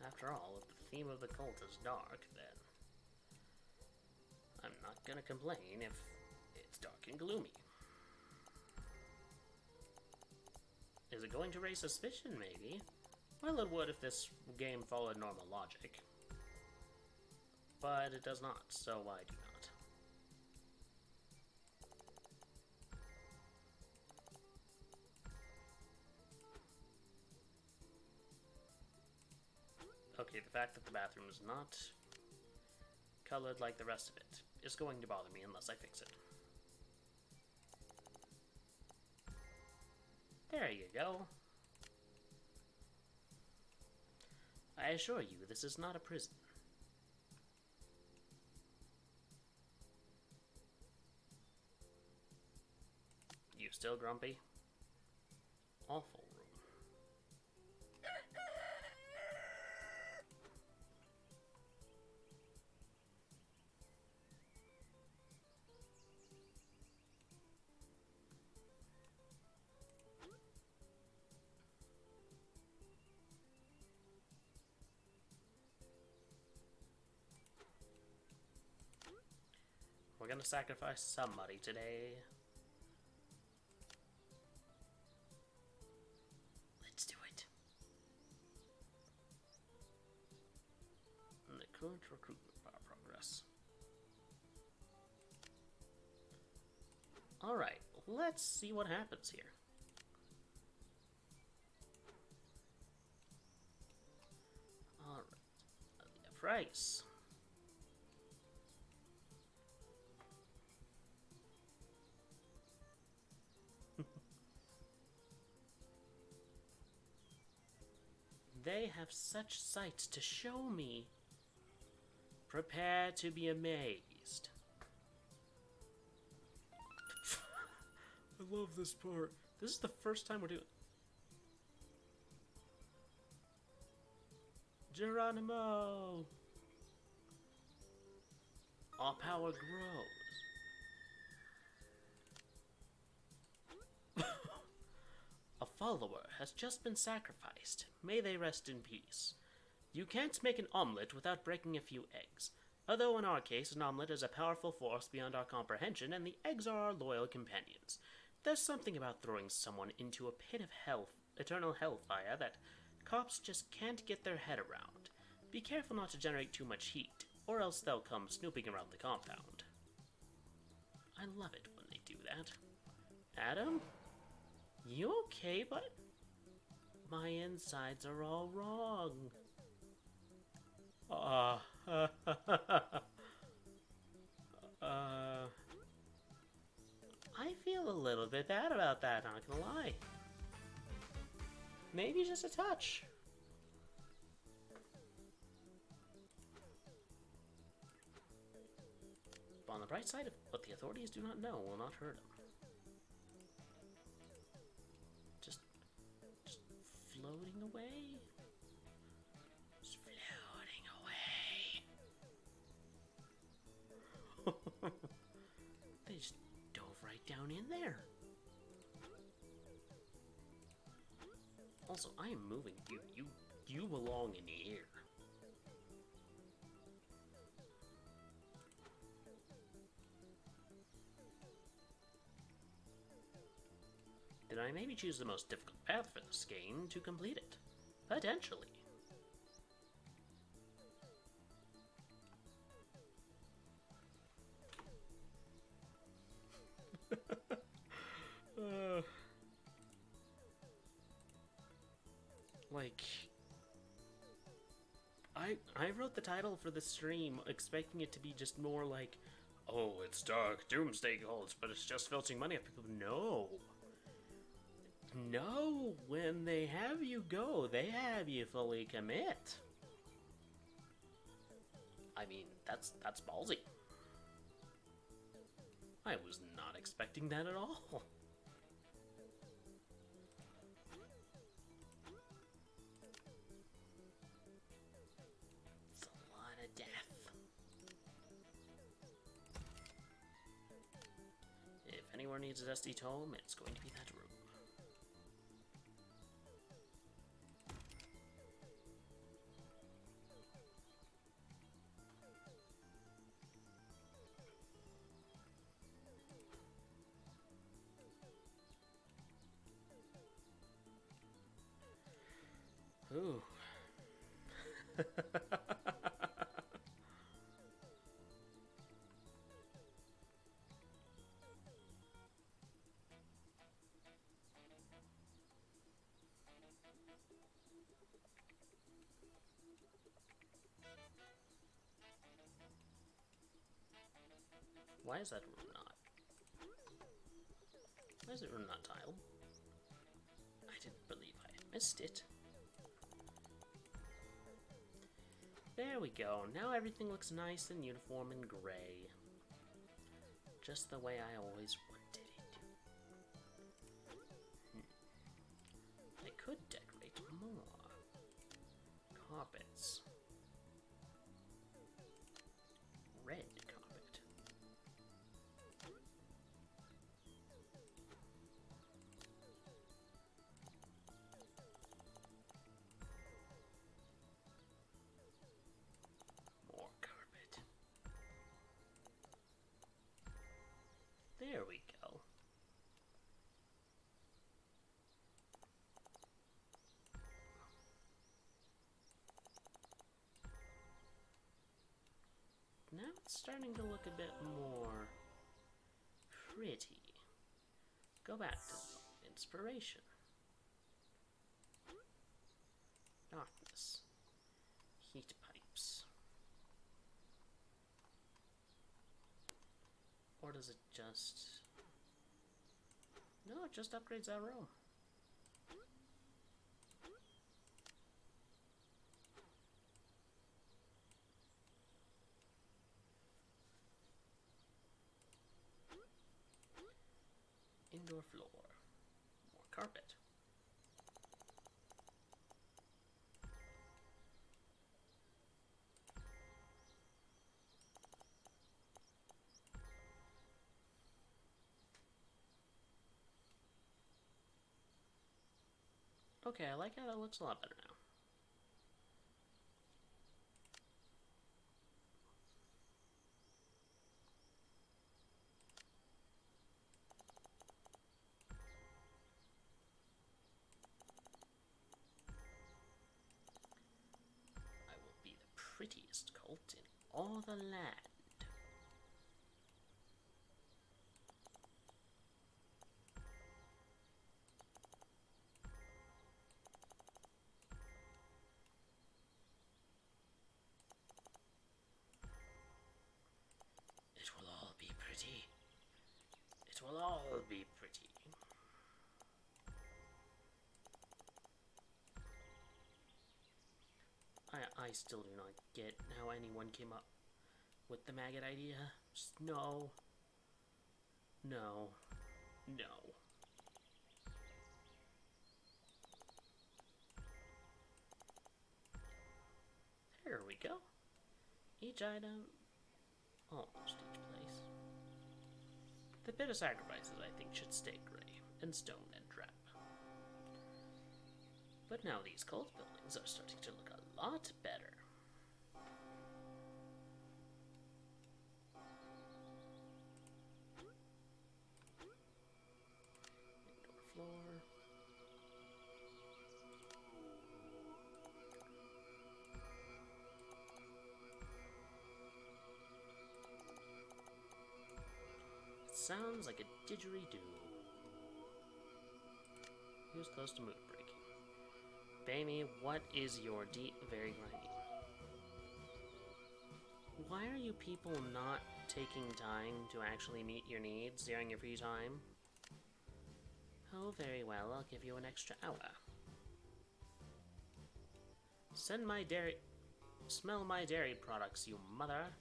After all, if the theme of the cult is dark, then I'm not gonna complain if it's dark and gloomy. Is it going to raise suspicion, maybe? Well, it would if this game followed normal logic. but it does not, so I do not. Okay, the fact that the bathroom is not colored like the rest of it is going to bother me unless I fix it. There you go. I assure you, this is not a prison. You still grumpy? Awful room. We're gonna sacrifice somebody today. Let's do it. And the current recruitment progress. Alright, let's see what happens here. Alright, price. They have such sights to show me. Prepare to be amazed. I love this part. This is the first time we're doing... Geronimo! Our power grows. A follower has just been sacrificed. May they rest in peace. You can't make an omelet without breaking a few eggs. Although in our case, an omelet is a powerful force beyond our comprehension, and the eggs are our loyal companions. There's something about throwing someone into a pit of hell, eternal hellfire, that cops just can't get their head around. Be careful not to generate too much heat, or else they'll come snooping around the compound. I love it when they do that. Adam? You okay, bud? My insides are all wrong. I feel a little bit bad about that, not gonna lie. Maybe just a touch. But on the bright side, what the authorities do not know will not hurt him. Just floating away. Just floating away. They just dove right down in there. Also, I am moving. You belong in here. Did I maybe choose the most difficult path for this game to complete it? Potentially. Like, I wrote the title for the stream expecting it to be just more like, oh, it's dark doomsday cults, but it's just filching money off people. No. No, when they have you go, they have you fully commit. I mean, that's ballsy. I was not expecting that at all. It's a lot of death. If anyone needs a dusty tome, it's going to be that room. Ooh. Why is that room not? Why is that room not tiled? I didn't believe I missed it. There we go. Now everything looks nice and uniform and gray. Just the way I always wanted it. I could decorate more. Carpets. Red carpet. More carpet. There we go. Now it's starting to look a bit more pretty. Go back to inspiration. Darkness. Heat pipes. Or does it just... No, it just upgrades that room. Indoor floor. More carpet. Okay, I like how that looks a lot better now. I will be the prettiest cult in all the land. It will all be pretty. It will all be pretty. I still do not get how anyone came up with the maggot idea. Just no. No. No. There we go. Each item, almost each place. The bit of sacrifices, I think, should stay gray, and stone and trap. But now these cult buildings are starting to look a lot better. Indoor floor. Sounds like a didgeridoo. Who's close to mood breaking? Baby, what is your very grindy? Why are you people not taking time to actually meet your needs during your free time? Oh, very well, I'll give you an extra hour. Smell my dairy products, you mother.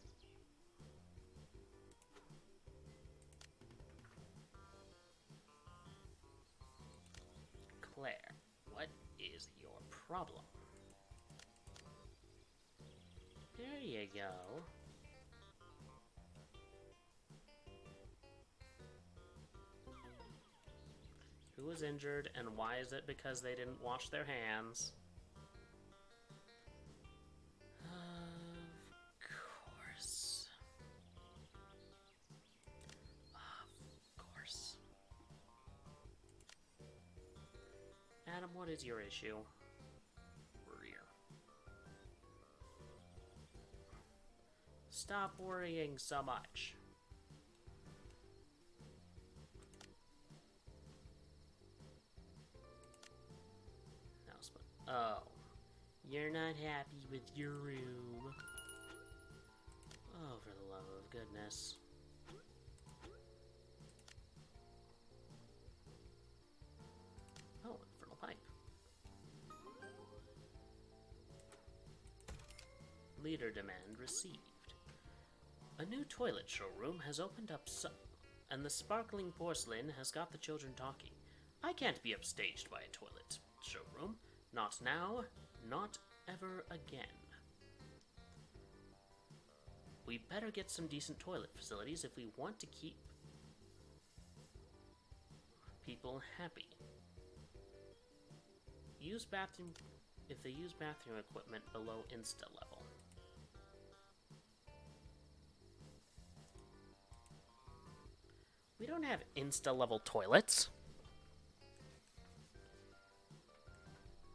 Claire, what is your problem? There you go. Who was injured, and why is it because they didn't wash their hands? Of course. Of course. Adam, what is your issue? Rear. Stop worrying so much. Oh, you're not happy with your room. Oh, for the love of goodness. leader demand received. A new toilet showroom has opened up and the sparkling porcelain has got the children talking. I can't be upstaged by a toilet showroom. Not now, not ever again. We better get some decent toilet facilities if we want to keep people happy. If they use bathroom equipment below Insta level. We don't have Insta level toilets.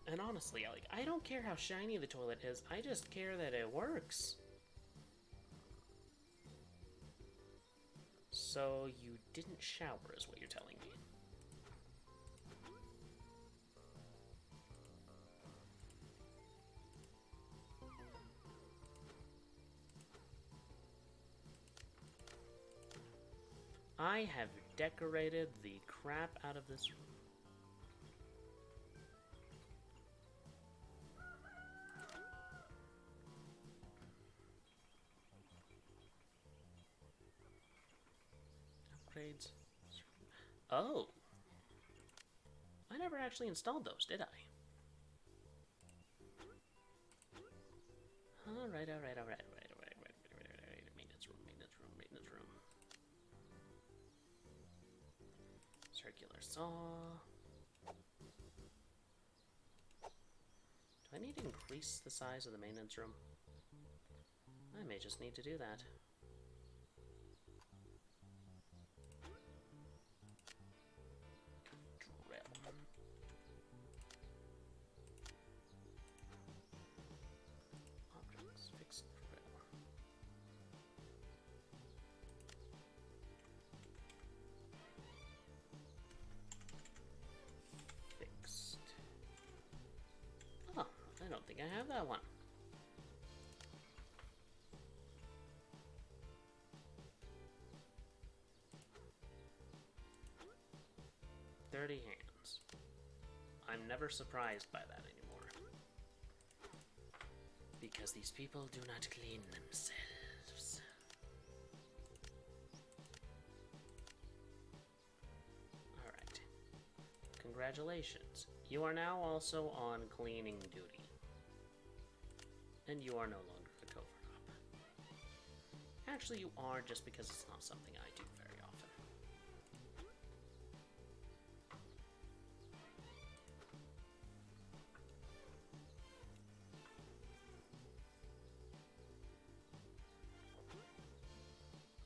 And honestly, I don't care how shiny the toilet is, I just care that it works. So you didn't shower is what you're telling me. I have decorated the crap out of this room. Upgrades. Oh! I never actually installed those, did I? Alright. Maintenance room. Circular saw. Do I need to increase the size of the maintenance room? I may just need to do that. Drill. Objects, fixed drill. Fixed. Oh, I don't think I have that one. Dirty hands. I'm never surprised by that anymore. Because these people do not clean themselves. Alright. Congratulations. You are now also on cleaning duty. And you are no longer a cover-up. Actually, you are, just because it's not something I do very often.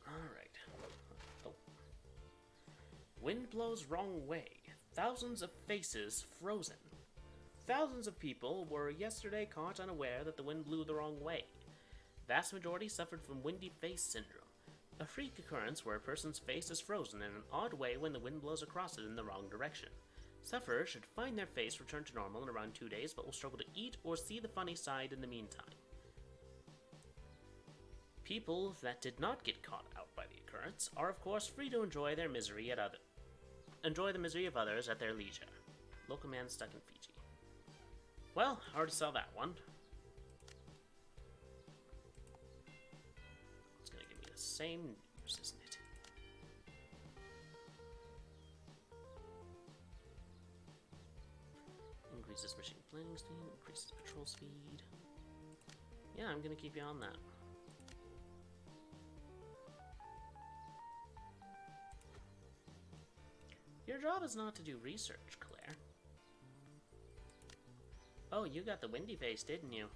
Alright. Oh. Wind blows wrong way. Thousands of faces frozen. Thousands of people were yesterday caught unaware that the wind blew the wrong way. Vast majority suffered from windy face syndrome, a freak occurrence where a person's face is frozen in an odd way when the wind blows across it in the wrong direction. Sufferers should find their face return to normal in around 2 days, but will struggle to eat or see the funny side in the meantime. People that did not get caught out by the occurrence are of course free to enjoy the misery of others at their leisure. Local man stuck in Fiji. Well, I already saw that one. It's gonna give me the same news, isn't it? Increases machine planning speed, increases patrol speed. Yeah, I'm gonna keep you on that. Your job is not to do research, Claire. Oh, you got the windy face, didn't you?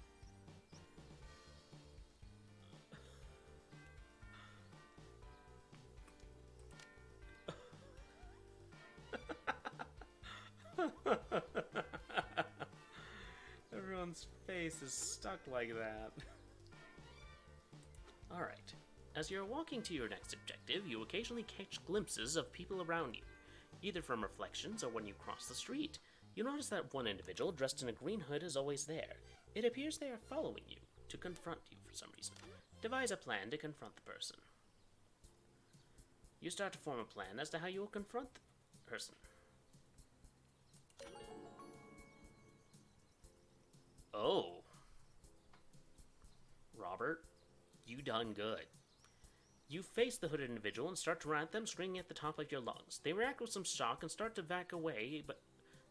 Everyone's face is stuck like that. Alright. As you're walking to your next objective, you occasionally catch glimpses of people around you, either from reflections or when you cross the street. You notice that one individual dressed in a green hood is always there. It appears they are following you, to confront you for some reason. Devise a plan to confront the person. You start to form a plan as to how you will confront the person. Oh. You done good. You face the hooded individual and start to run at them, screaming at the top of your lungs. They react with some shock and start to back away, but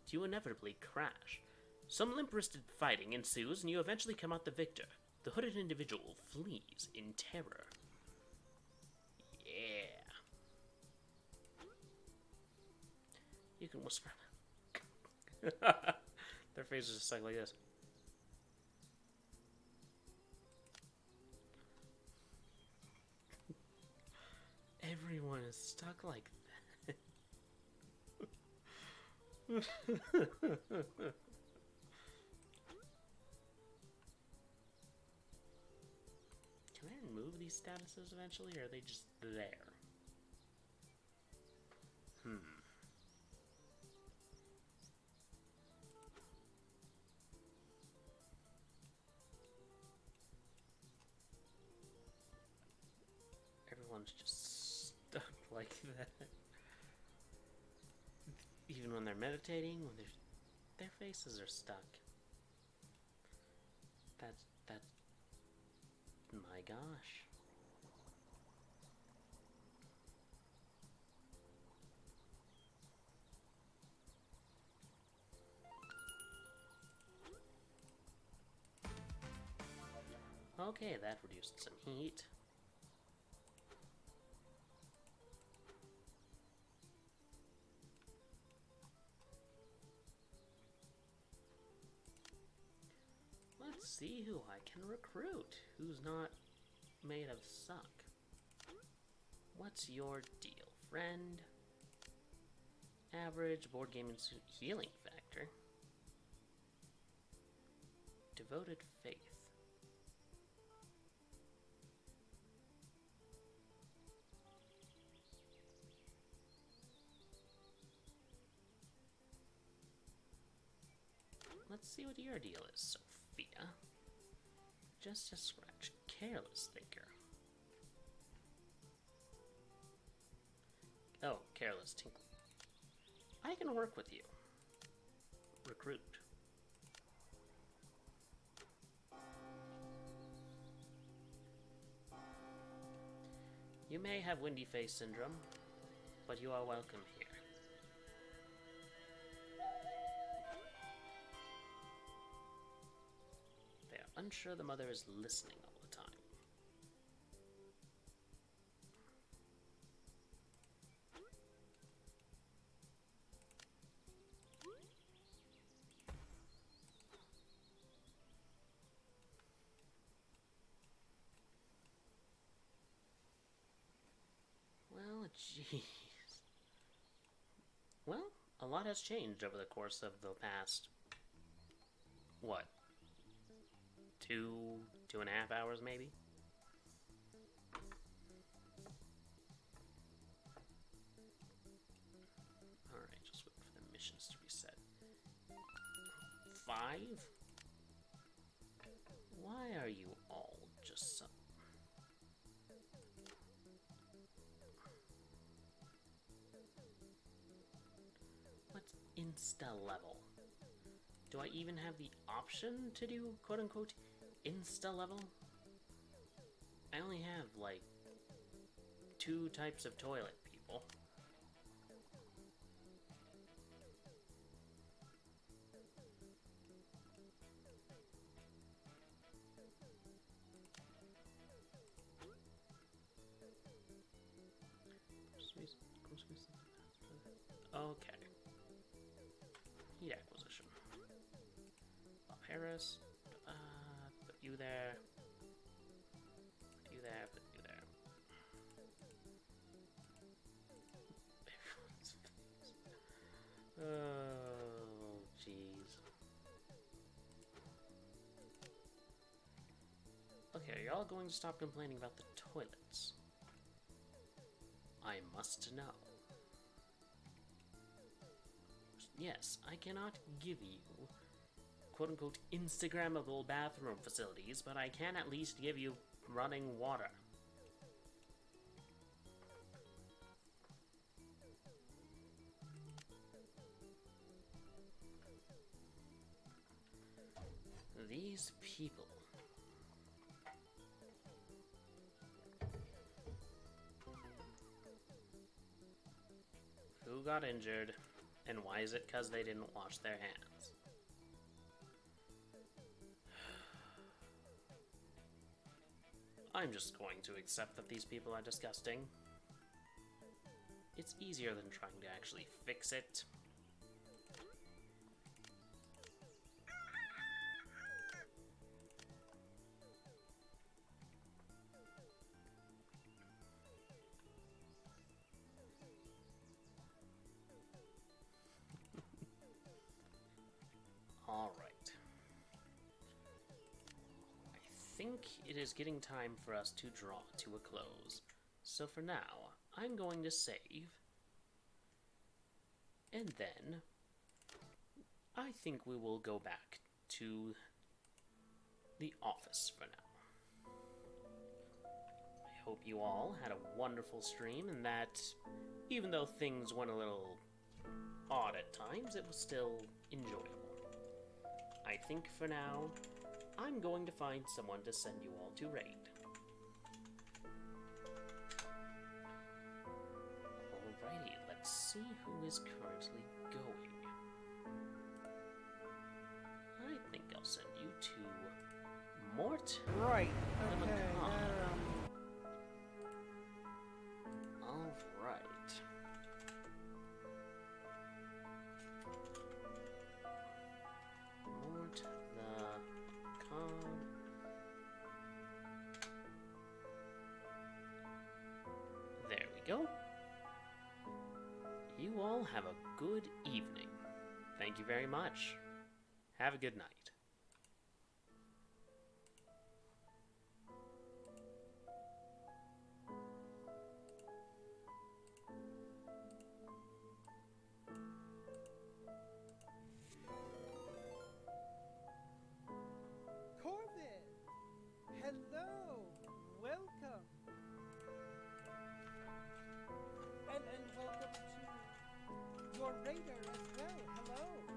you inevitably crash. Some limp-wristed fighting ensues, and you eventually come out the victor. The hooded individual flees in terror. Yeah. You can whisper. Their faces just like this. Everyone is stuck like that. Can I remove these statuses eventually, or are they just there? Everyone's just stuck like that. Even when they're meditating, when their faces are stuck. That's my gosh. Okay, that reduced some heat. Let's see who I can recruit, who's not made of suck. What's your deal, friend? Average board game and healing factor. Devoted faith. Let's see what your deal is, Sophia. Just a scratch. Careless thinker. Oh, careless tinkler. I can work with you. Recruit. You may have windy face syndrome, but you are welcome here. They are unsure the mother is listening all the time. Well, jeez. Well, a lot has changed over the course of the past, what, 2.5 hours maybe? Alright, just wait for the missions to reset. 5? Why are you all just so... What's insta-level? Do I even have the option to do quote-unquote insta-level? I only have, like, 2 types of toilet people. Okay. Heat acquisition. Bob Harris. Put you there. Put you there. Put you there. Everyone's face. Oh, jeez. Okay, are y'all going to stop complaining about the toilets? I must know. Yes, I cannot give you quote-unquote Instagrammable bathroom facilities, but I can at least give you running water. These people. Who got injured? And why is it because they didn't wash their hands? I'm just going to accept that these people are disgusting. It's easier than trying to actually fix it. Alright. I think it is getting time for us to draw to a close. So for now, I'm going to save. And then, I think we will go back to the office for now. I hope you all had a wonderful stream and that, even though things went a little odd at times, it was still enjoyable. I think for now, I'm going to find someone to send you all to raid. Alrighty, let's see who is currently going. I think I'll send you to Mort. Right. the Okay. Macabre. Alright. Mort the Macabre. There we go. You all have a good evening. Thank you very much. Have a good night. Corbin! Hello! Welcome! And welcome to your raider as well. Hello!